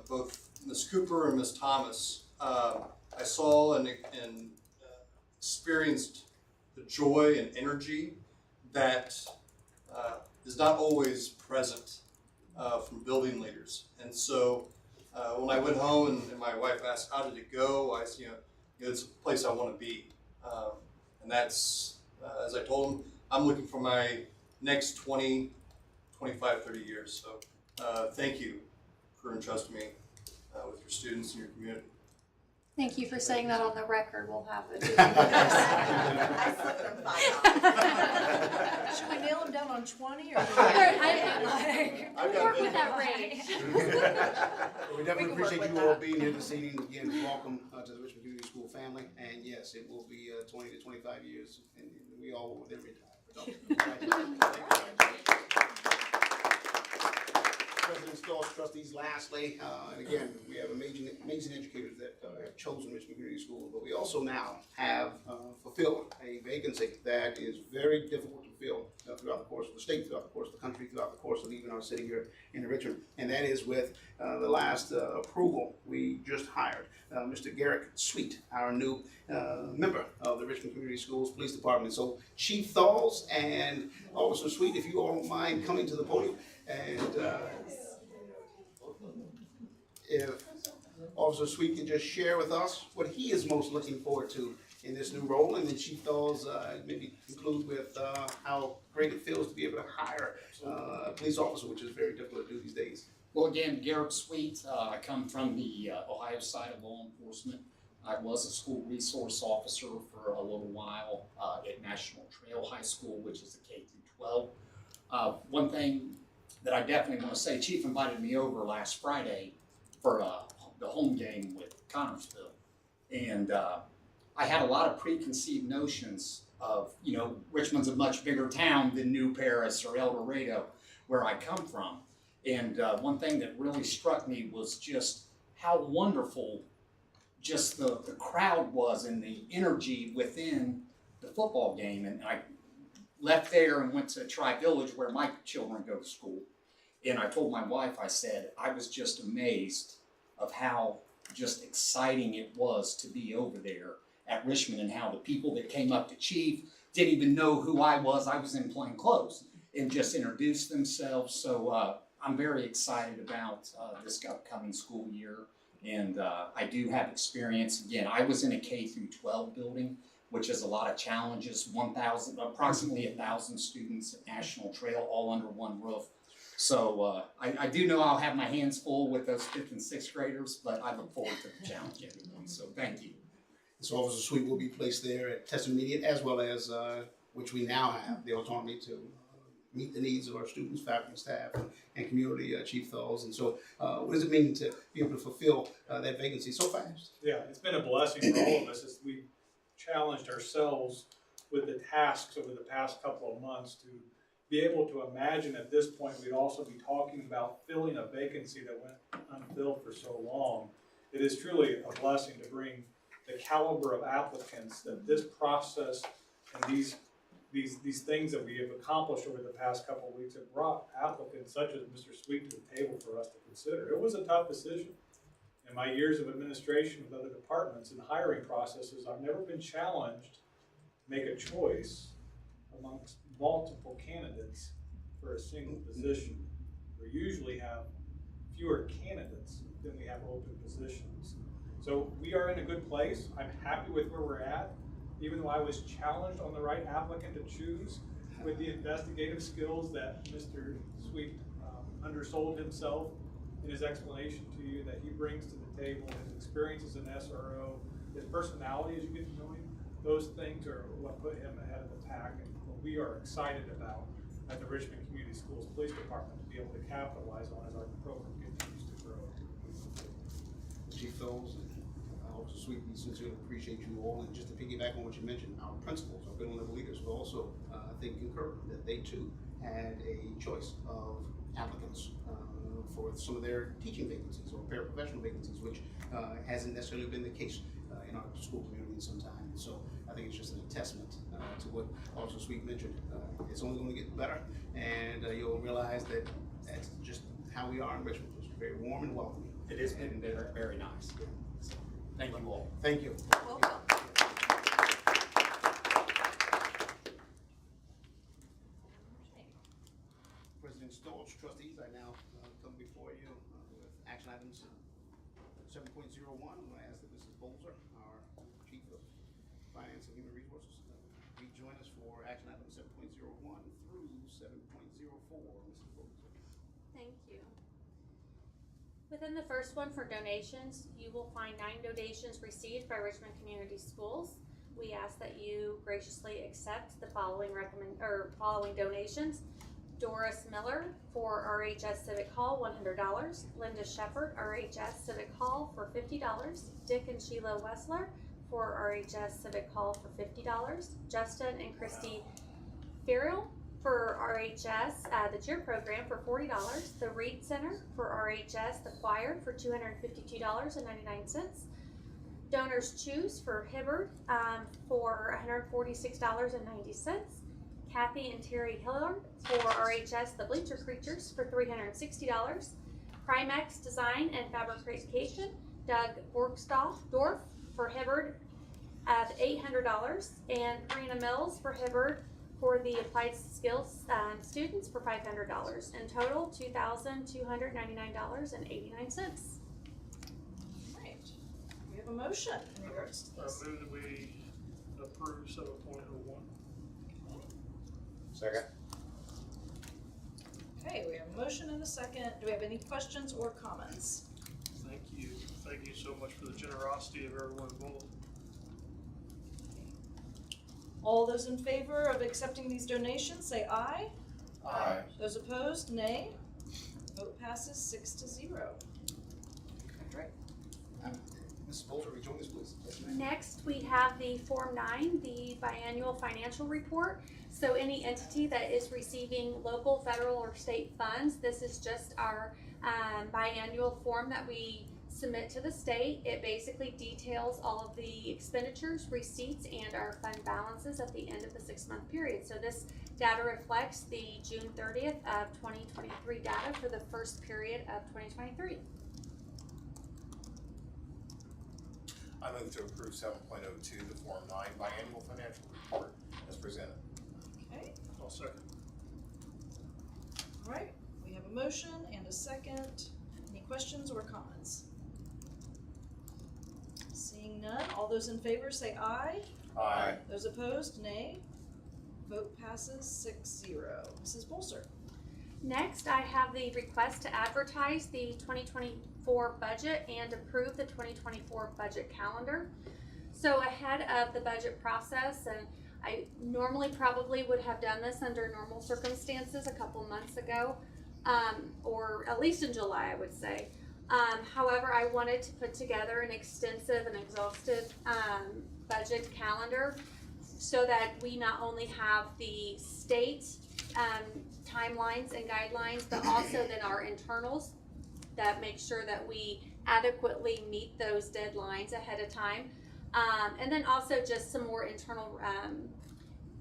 Speaker 17: both Ms. Cooper and Ms. Thomas, I saw and experienced the joy and energy that is not always present from building leaders. And so when I went home and my wife asked, how did it go? I said, it's a place I want to be. And that's, as I told them, I'm looking for my next 20, 25, 30 years. So thank you for entrusting me with your students and your community.
Speaker 11: Thank you for saying that on the record. We'll have it.
Speaker 10: I slipped them $5.
Speaker 1: Should we nail him down on 20 or?
Speaker 11: Work with that range.
Speaker 4: Well, we definitely appreciate you all being here this evening. Again, welcome to the Richmond Community School family. And yes, it will be 20 to 25 years, and we all will then retire. So, President Stoltz. Stoltz trustees, lastly, and again, we have amazing educators that have chosen Richmond Community Schools, but we also now have fulfilled a vacancy that is very difficult to fill throughout the course of the state, throughout the course of the country, throughout the course of even our city here in Richmond. And that is with the last approval we just hired, Mr. Garrick Sweet, our new member of the Richmond Community Schools Police Department. So Chief Thalls and Officer Sweet, if you all don't mind coming to the podium, and if Officer Sweet can just share with us what he is most looking forward to in this new role, and then Chief Thalls maybe conclude with how great it feels to be able to hire a police officer, which is very difficult to do these days.
Speaker 18: Well, again, Garrett Sweet, I come from the Ohio side of law enforcement. I was a school resource officer for a little while at National Trail High School, which is a K through 12. One thing that I definitely want to say, Chief invited me over last Friday for the home game with Connorsville. And I had a lot of preconceived notions of, you know, Richmond's a much bigger town than New Paris or El Dorado, where I come from. And one thing that really struck me was just how wonderful just the crowd was and the energy within the football game. And I left there and went to Tri-Village where my children go to school. And I told my wife, I said, I was just amazed of how just exciting it was to be over there at Richmond, and how the people that came up to Chief didn't even know who I was in plain clothes, and just introduced themselves. So I'm very excited about this upcoming school year. And I do have experience. Again, I was in a K through 12 building, which is a lot of challenges, approximately 1,000 students at National Trail, all under one roof. So I do know I'll have my hands full with those 5th and 6th graders, but I look forward to the challenge, everyone. So thank you.
Speaker 4: So Officer Sweet will be placed there at Test Immediate, as well as, which we now have, the autonomy to meet the needs of our students, faculty, staff, and community, Chief Thalls. And so what does it mean to be able to fulfill that vacancy so fast?
Speaker 19: Yeah, it's been a blessing for all of us as we challenged ourselves with the tasks over the past couple of months to be able to imagine at this point we'd also be talking about filling a vacancy that went unfilled for so long. It is truly a blessing to bring the caliber of applicants that this process and these things that we have accomplished over the past couple of weeks have brought applicants such as Mr. Sweet to the table for us to consider. It was a tough decision. In my years of administration with other departments and hiring processes, I've never been challenged to make a choice amongst multiple candidates for a single position. We usually have fewer candidates than we have open positions. So we are in a good place. I'm happy with where we're at, even though I was challenged on the right applicant to choose with the investigative skills that Mr. Sweet undersold himself in his explanation to you that he brings to the table, his experience as an SRO, his personality as you get to know him. Those things are what put him ahead of the pack, and what we are excited about at the Richmond Community Schools Police Department to be able to capitalize on as our program continues to grow.
Speaker 4: Chief Thalls and Officer Sweet, we sincerely appreciate you all. And just to piggyback on what you mentioned, our principals, our building level leaders, will also, I think, concur that they too had a choice of applicants for some of their teaching vacancies or paraprofessional vacancies, which hasn't necessarily been the case in our school community in some time. And so I think it's just an testament to what Officer Sweet mentioned. It's only going to get better, and you'll realize that that's just how we are in Richmond. It's very warm and welcoming.
Speaker 18: It has been very, very nice. So, thank you all.
Speaker 4: Thank you.
Speaker 1: Welcome.
Speaker 4: President Stoltz, trustees, I now come before you with action items 7.01. I'm going to ask that Mrs. Bolzer, our Chief of Finance and Human Resources, rejoin us for action items 7.01 through 7.04. Mrs. Bolzer.
Speaker 11: Thank you. Within the first one for donations, you will find 9 donations received by Richmond Community Schools. We ask that you graciously accept the following donations. Doris Miller for RHS Civic Hall, $100. Linda Shepard, RHS Civic Hall for $50. Dick and Sheila Wessler for RHS Civic Hall for $50. Justin and Christy Farrell for RHS, the cheer program for $40, the Reed Center for RHS, the choir for $252.99. Donors Choose for Hibbard for $146.90. Kathy and Terry Hillard for RHS, the Bleacher Creatures for $360. Primex Design and Fabrication, Doug Borgsdorf for Hibbard at $800, and Karina Mills for Hibbard for the Applied Skills students for $500. In total, $2,299.89.
Speaker 1: Right. We have a motion in regards to
Speaker 9: I
Speaker 1: this.
Speaker 9: move that we approve 7.01.
Speaker 3: Second.
Speaker 1: Okay, we have a motion and a second. Do we have any questions or comments?
Speaker 9: Thank you. Thank you so much for the generosity of everyone involved.
Speaker 1: All those in favor of accepting these donations, say aye.
Speaker 3: Aye.
Speaker 1: Those opposed, nay. Vote passes 6-0. Right.
Speaker 4: Mrs. Bolter, will you join us, please? Yes, ma'am.
Speaker 11: Next, we have the Form 9, the biannual financial report. So any entity that is receiving local, federal, or state funds, this is just our biannual form that we submit to the state. It basically details all of the expenditures, receipts, and our fund balances at the end of the 6-month period. So this data reflects the June 30th of 2023 data for the first period of 2023.
Speaker 2: I move to approve 7.02, the Form 9 biannual financial report as presented.
Speaker 1: Okay,
Speaker 9: I'll second.
Speaker 1: all right. We have a motion and a second. Any questions or comments? Seeing none, all those in favor say aye.
Speaker 2: Aye.
Speaker 1: Those opposed, nay. Vote passes 6-0. Mrs. Bolser.
Speaker 11: Next, I have the request to advertise the 2024 budget and approve the 2024 budget calendar. So ahead of the budget process, and I normally probably would have done this under normal circumstances a couple months ago, or at least in July, I would say. However, I wanted to put together an extensive and exhaustive budget calendar so that we not only have the state timelines and guidelines, but also then our internals that make sure that we adequately meet those deadlines ahead of time. And then also just some more internal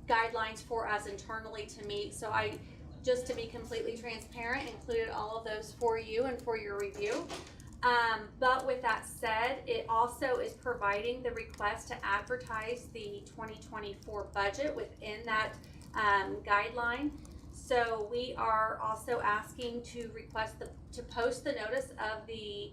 Speaker 11: guidelines for us internally to meet. So I, just to be completely transparent, included all of those for you and for your review. But with that said, it also is providing the request to advertise the 2024 budget within that guideline. So we are also asking to request to post the notice of the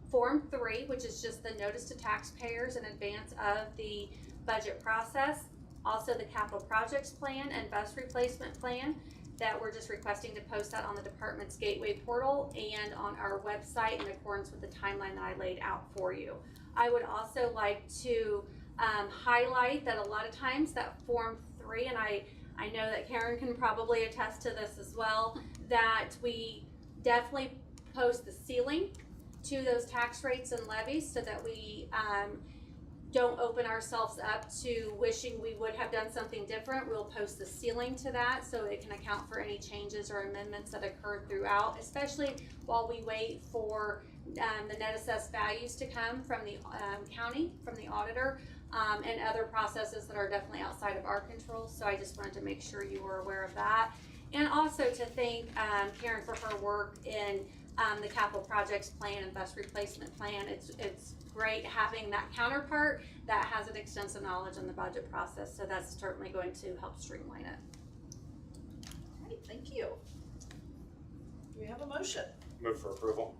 Speaker 11: Form 3, which is just the notice to taxpayers in advance of the budget process. Also the capital projects plan and bus replacement plan that we're just requesting to post that on the department's gateway portal and on our website in accordance with the timeline that I laid out for you. I would also like to highlight that a lot of times that Form 3, and I know that Karen can probably attest to this as well, that we definitely post the ceiling to those tax rates and levies so that we don't open ourselves up to wishing we would have done something different. We'll post the ceiling to that so it can account for any changes or amendments that occurred throughout, especially while we wait for the net assessed values to come from the county, from the auditor, and other processes that are definitely outside of our control. So I just wanted to make sure you were aware of that. And also to thank Karen for her work in the capital projects plan and bus replacement plan. It's great having that counterpart that has an extensive knowledge in the budget process. So that's certainly going to help streamline it.
Speaker 1: All right, thank you. Do we have a motion?
Speaker 3: Move for approval.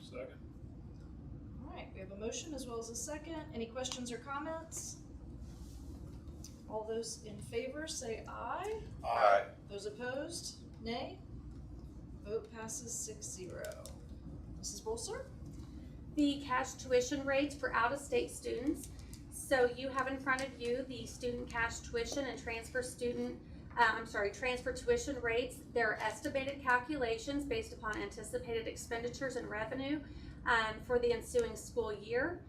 Speaker 9: Second.
Speaker 1: All right, we have a motion as well as a second. Any questions or comments? All those in favor say aye.
Speaker 3: Aye.
Speaker 1: Those opposed, nay. Vote passes 6-0. Mrs. Bolser?
Speaker 11: The cash tuition rates for out-of-state students. So you have in front of you the student cash tuition and transfer tuition rates. They're estimated calculations based upon anticipated expenditures and revenue for the ensuing school year.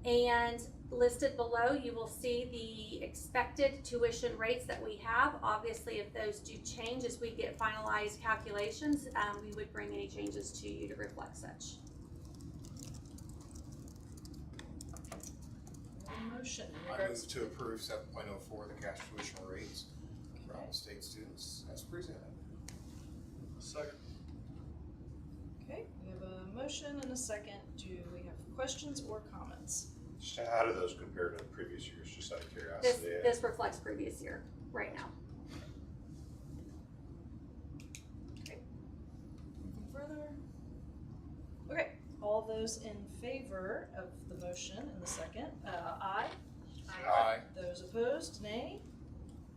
Speaker 11: And Listed below, you will see the expected tuition rates that we have. Obviously, if those do change as we get finalized calculations, we would bring any changes to you to reflect such.
Speaker 1: Motion.
Speaker 3: I move to approve 7.04, the cash tuition rates for all state students as presented.
Speaker 9: Second.
Speaker 1: Okay, we have a motion and a second. Do we have questions or comments?
Speaker 3: Just how do those compare to previous years, just out of
Speaker 11: This,
Speaker 3: curiosity?
Speaker 11: this reflects previous year right now.
Speaker 1: Okay. Anything further? Okay, all those in favor of the motion and the second, aye.
Speaker 3: Aye.
Speaker 1: Those opposed, nay.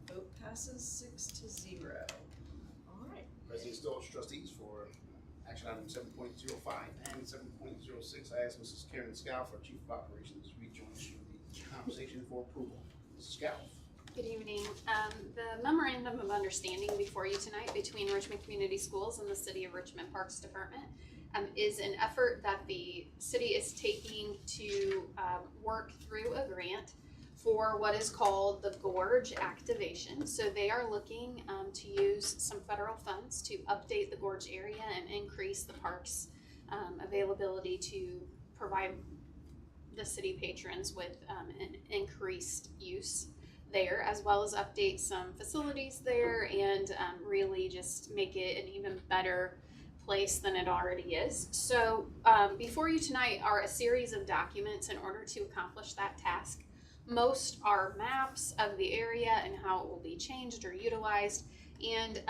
Speaker 1: Vote passes 6-0. All right.
Speaker 4: President Stoltz, trustees, for action item 7.05 and 7.06, I ask Mrs. Karen Scow, our Chief of Operations, to rejoin us for the conversation for approval. Mrs. Scow.
Speaker 20: Good evening. The memorandum of understanding before you tonight between Richmond Community Schools and the City of Richmond Parks Department is an effort that the city is taking to work through a grant for what is called the Gorge Activation. So they are looking to use some federal funds to update the Gorge area and increase the park's availability to provide the city patrons with an increased use there, as well as update some facilities there and really just make it an even better place than it already is. So before you tonight are a series of documents in order to accomplish that task. Most are maps of the area and how it will be changed or utilized. And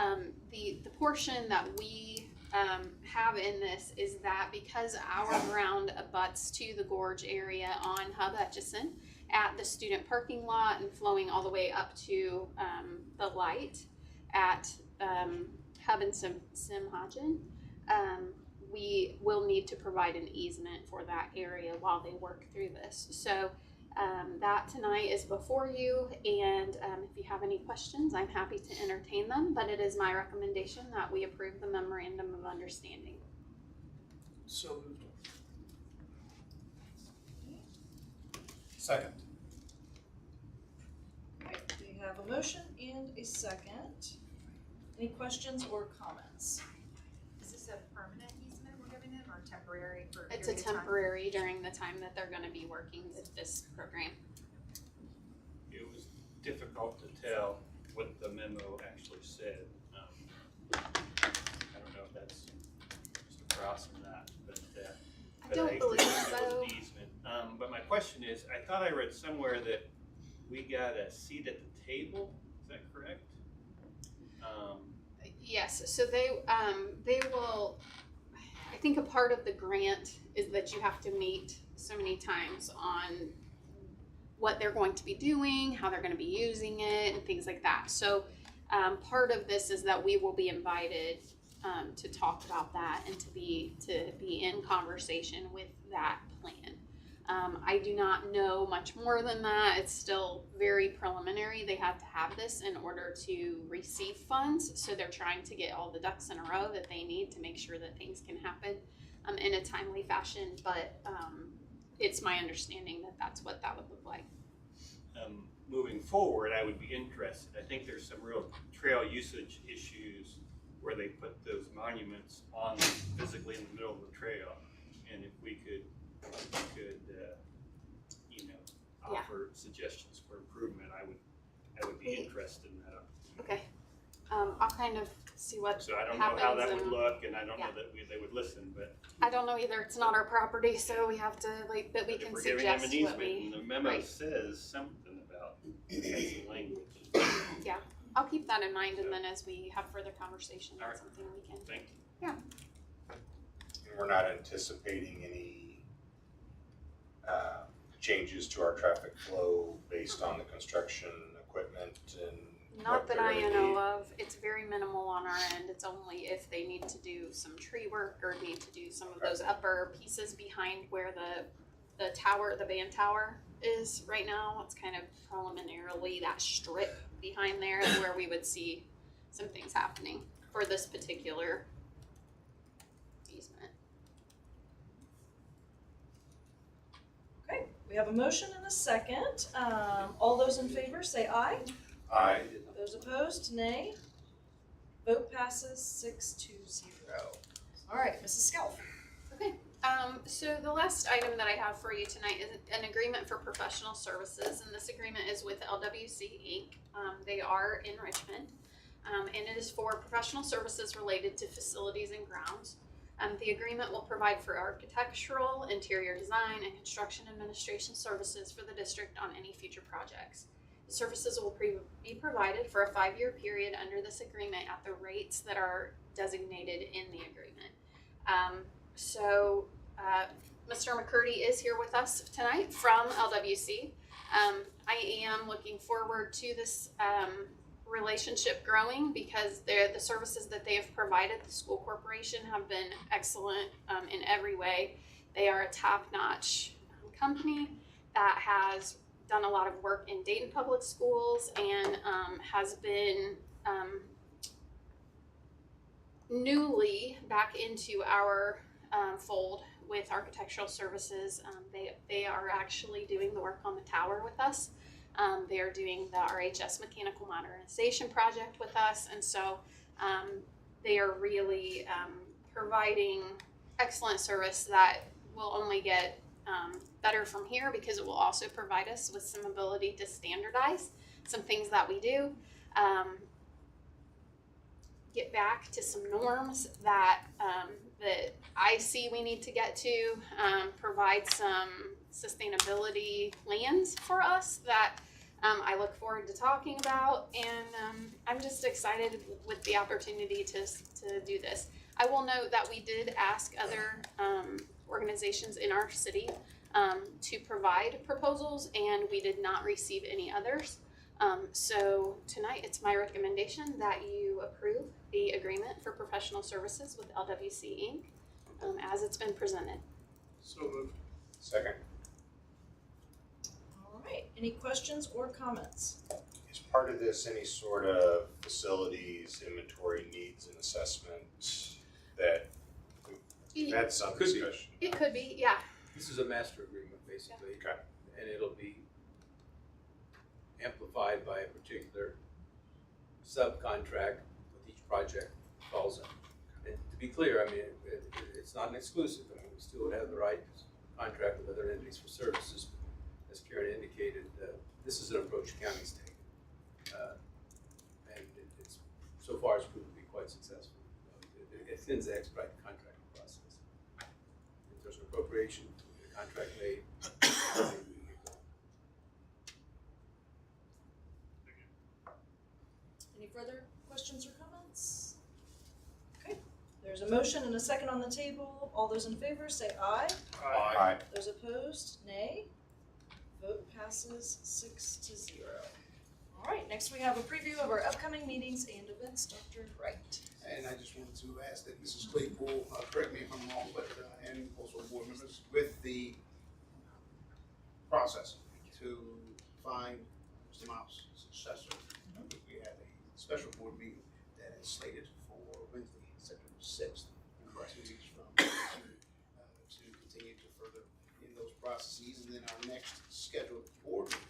Speaker 20: the portion that we have in this is that because our ground abuts to the Gorge area on Hub Etchison at the student parking lot and flowing all the way up to the light at Hub and Simhagen, we will need to provide an easement for that area while they work through this. So that tonight is before you, and if you have any questions, I'm happy to entertain them, but it is my recommendation that we approve the memorandum of understanding.
Speaker 4: So moved.
Speaker 3: Second.
Speaker 1: Okay, we have a motion and a second. Any questions or comments?
Speaker 15: Is this a permanent easement we're giving them or temporary for a
Speaker 20: It's a
Speaker 15: period of time?
Speaker 20: temporary during the time that they're going to be working with this program.
Speaker 14: It was difficult to tell what the memo actually said. I don't know if that's just a cross or not, but
Speaker 20: I don't believe so.
Speaker 14: Easement. But my question is, I thought I read somewhere that we got a seat at the table. Is that correct?
Speaker 20: Yes, so they will, I think a part of the grant is that you have to meet so many times on what they're going to be doing, how they're going to be using it, and things like that. So part of this is that we will be invited to talk about that and to be in conversation with that plan. I do not know much more than that. It's still very preliminary. They have to have this in order to receive funds. So they're trying to get all the ducks in a row that they need to make sure that things can happen in a timely fashion. But it's my understanding that that's what that would look like.
Speaker 14: Moving forward, I would be interested. I think there's some real trail usage issues where they put those monuments on physically in the middle of the trail. And if we could offer suggestions for improvement, I would be interested in that.
Speaker 20: Okay. I'll kind of see what
Speaker 14: So I don't
Speaker 20: happens
Speaker 14: know how that would
Speaker 20: and-
Speaker 14: look, and I don't
Speaker 20: yeah.
Speaker 14: know that they would listen, but
Speaker 20: I don't know either. It's not our property, so we have to that we
Speaker 14: if
Speaker 20: can
Speaker 14: we're giving them
Speaker 20: suggest
Speaker 14: an
Speaker 20: what
Speaker 14: easement,
Speaker 20: we.
Speaker 14: and the memo
Speaker 20: right.
Speaker 14: says something about the language.
Speaker 20: Yeah, I'll keep that in mind, and then as we have further conversation,
Speaker 14: All
Speaker 20: that's
Speaker 14: right.
Speaker 20: something we can.
Speaker 14: Thank you.
Speaker 20: Yeah.
Speaker 3: And we're not anticipating any changes to our traffic flow based on the construction equipment and
Speaker 20: Not
Speaker 3: what
Speaker 20: that
Speaker 3: they're
Speaker 20: I
Speaker 3: gonna
Speaker 20: know
Speaker 3: be-
Speaker 20: of. It's very minimal on our end. It's only if they need to do some tree work or need to do some of those upper pieces behind where the tower, the band tower is right now. It's kind of preliminarily that strip behind there is where we would see some things happening for this particular easement.
Speaker 1: Okay, We have a motion and a second. All those in favor say aye.
Speaker 3: Aye.
Speaker 1: Those opposed, nay. Vote passes 6-0. All right, Mrs. Skelf.
Speaker 20: Okay, so the last item that I have for you tonight is an agreement for professional services, and this agreement is with LWC Inc. They are in Richmond, and it is for professional services related to facilities and grounds. The agreement will provide for architectural, interior design, and construction administration services for the district on any future projects. The services will be provided for a 5-year period under this agreement at the rates that are designated in the agreement. Mr. McCurdy is here with us tonight from LWC. I am looking forward to this relationship growing because the services that they have provided the school corporation have been excellent in every way. They are a top-notch company that has done a lot of work in Dayton Public Schools and has been newly back into our fold with architectural services. They are actually doing the work on the tower with us. They are doing the RHS mechanical modernization project with us, and so they are really providing excellent service that will only get better from here because it will also provide us with some ability to standardize some things that we do, get back to some norms that that I see we need to get to, provide some sustainability plans for us that I look forward to talking about, and I'm just excited with the opportunity to do this. I will note that we did ask other organizations in our city to provide proposals, and we did not receive any others. So tonight it's my recommendation that you approve the agreement for professional services with LWC Inc. As it's been presented.
Speaker 4: So moved.
Speaker 3: Second.
Speaker 1: All right, any questions or comments?
Speaker 3: Is part of this any sort of facilities inventory needs and assessment that we've had some
Speaker 20: Could be.
Speaker 3: discussion?
Speaker 20: It could be, yeah.
Speaker 21: This is a master agreement, basically.
Speaker 3: Okay.
Speaker 21: And it'll be amplified by a particular subcontract with each project falls in. And to be clear, I mean, it's not an exclusive. I mean, we still would have the right to contract with other entities for services. As Karen indicated, this is an approach county's taken. And it's so far it's proven to be quite successful. It tends to expedite the contracting process. If there's an appropriation, the contract made.
Speaker 1: Any further questions or comments? Okay, there's a motion and a second on the table. All those in favor say aye.
Speaker 3: Aye.
Speaker 1: Those opposed, nay. Vote passes 6-0. All right, next we have a preview of our upcoming meetings and events. Dr. Wright.
Speaker 4: And I just wanted to ask that Mrs. Claypool, correct me if I'm wrong, but, and also board members, with the process to find Mr. Miles' successor. We have a special board meeting that is slated for Wednesday, September 6th. 2 weeks from to continue to further in those processes. And then our next scheduled board meeting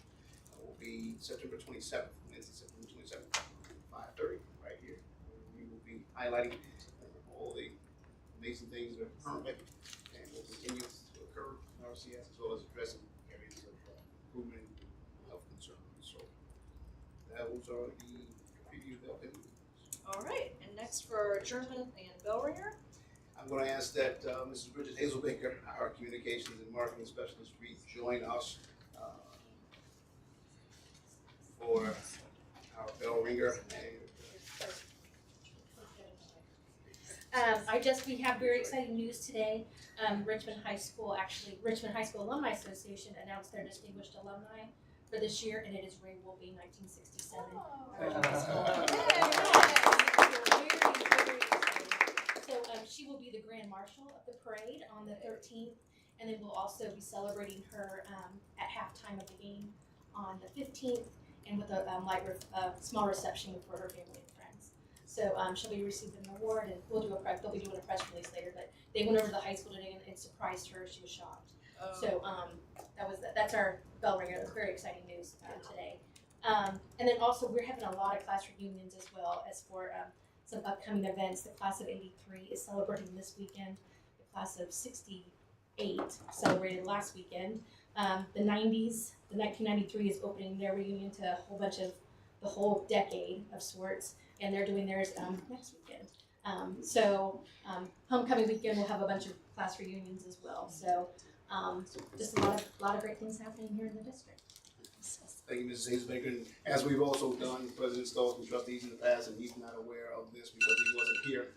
Speaker 4: will be September 27th, Wednesday, September 27th, 5:30, right here. We will be highlighting all the amazing things that are currently and will continue to occur in RCS, as well as addressing areas of improvement and health concerns. So those are the preview of them.
Speaker 1: All right, and next for our adjournment and bell ringer.
Speaker 4: I'm going to ask that Mrs. Bridget Hazelbaker, our communications and marketing specialist, rejoin us for our bell ringer.
Speaker 5: We have very exciting news today. Richmond High School Alumni Association announced their distinguished alumni for this year, and it is Ray Wolbe, 1967. So she will be the Grand Marshal of the parade on the 13th, and then we'll also be celebrating her at halftime of the game on the 15th, and with a small reception for her family and friends. So she'll be receiving an award, and they'll be doing a press release later. But they went over to the high school today and surprised her. She was shocked. So that's our bell ringer. It was very exciting news today. And then also we're having a lot of class reunions as well as for some upcoming events. The class of '83 is celebrating this weekend. The class of '68 celebrated last weekend. The 1993 is opening their reunion to a whole bunch of the whole decade of sorts, and they're doing theirs next weekend. Homecoming weekend we'll have a bunch of class reunions as well. So just a lot of great things happening here in the district.
Speaker 4: Thank you, Mrs. Hayes-Baker. And as we've also done, President Stokes and trustees in the past, and he's not aware of this because he wasn't here.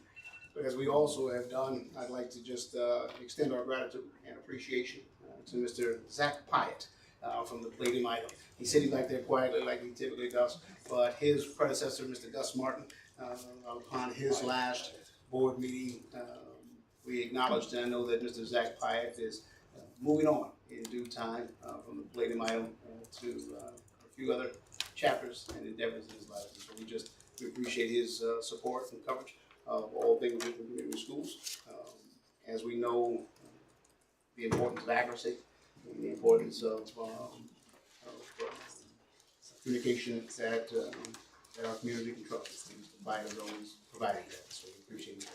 Speaker 4: But as we also have done, I'd like to just extend our gratitude and appreciation to Mr. Zach Pyatt from the Palladium Item. He's sitting back there quietly like he typically does, but his predecessor, Mr. Gus Martin, upon his last board meeting, we acknowledged, and I know that Mr. Zach Pyatt is moving on in due time from the Palladium Item to a few other chapters and endeavors in his life. And so we appreciate his support and coverage of all things within community schools. As we know, the importance of accuracy and the importance of communication that our community can trust. And the Pyatt is always providing that, so we appreciate it.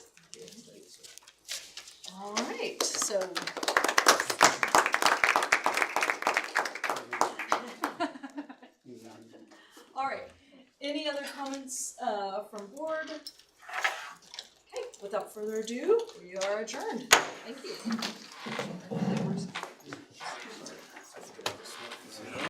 Speaker 1: All right, so. All right, any other comments from board? Okay, without further ado, we are adjourned. Thank you.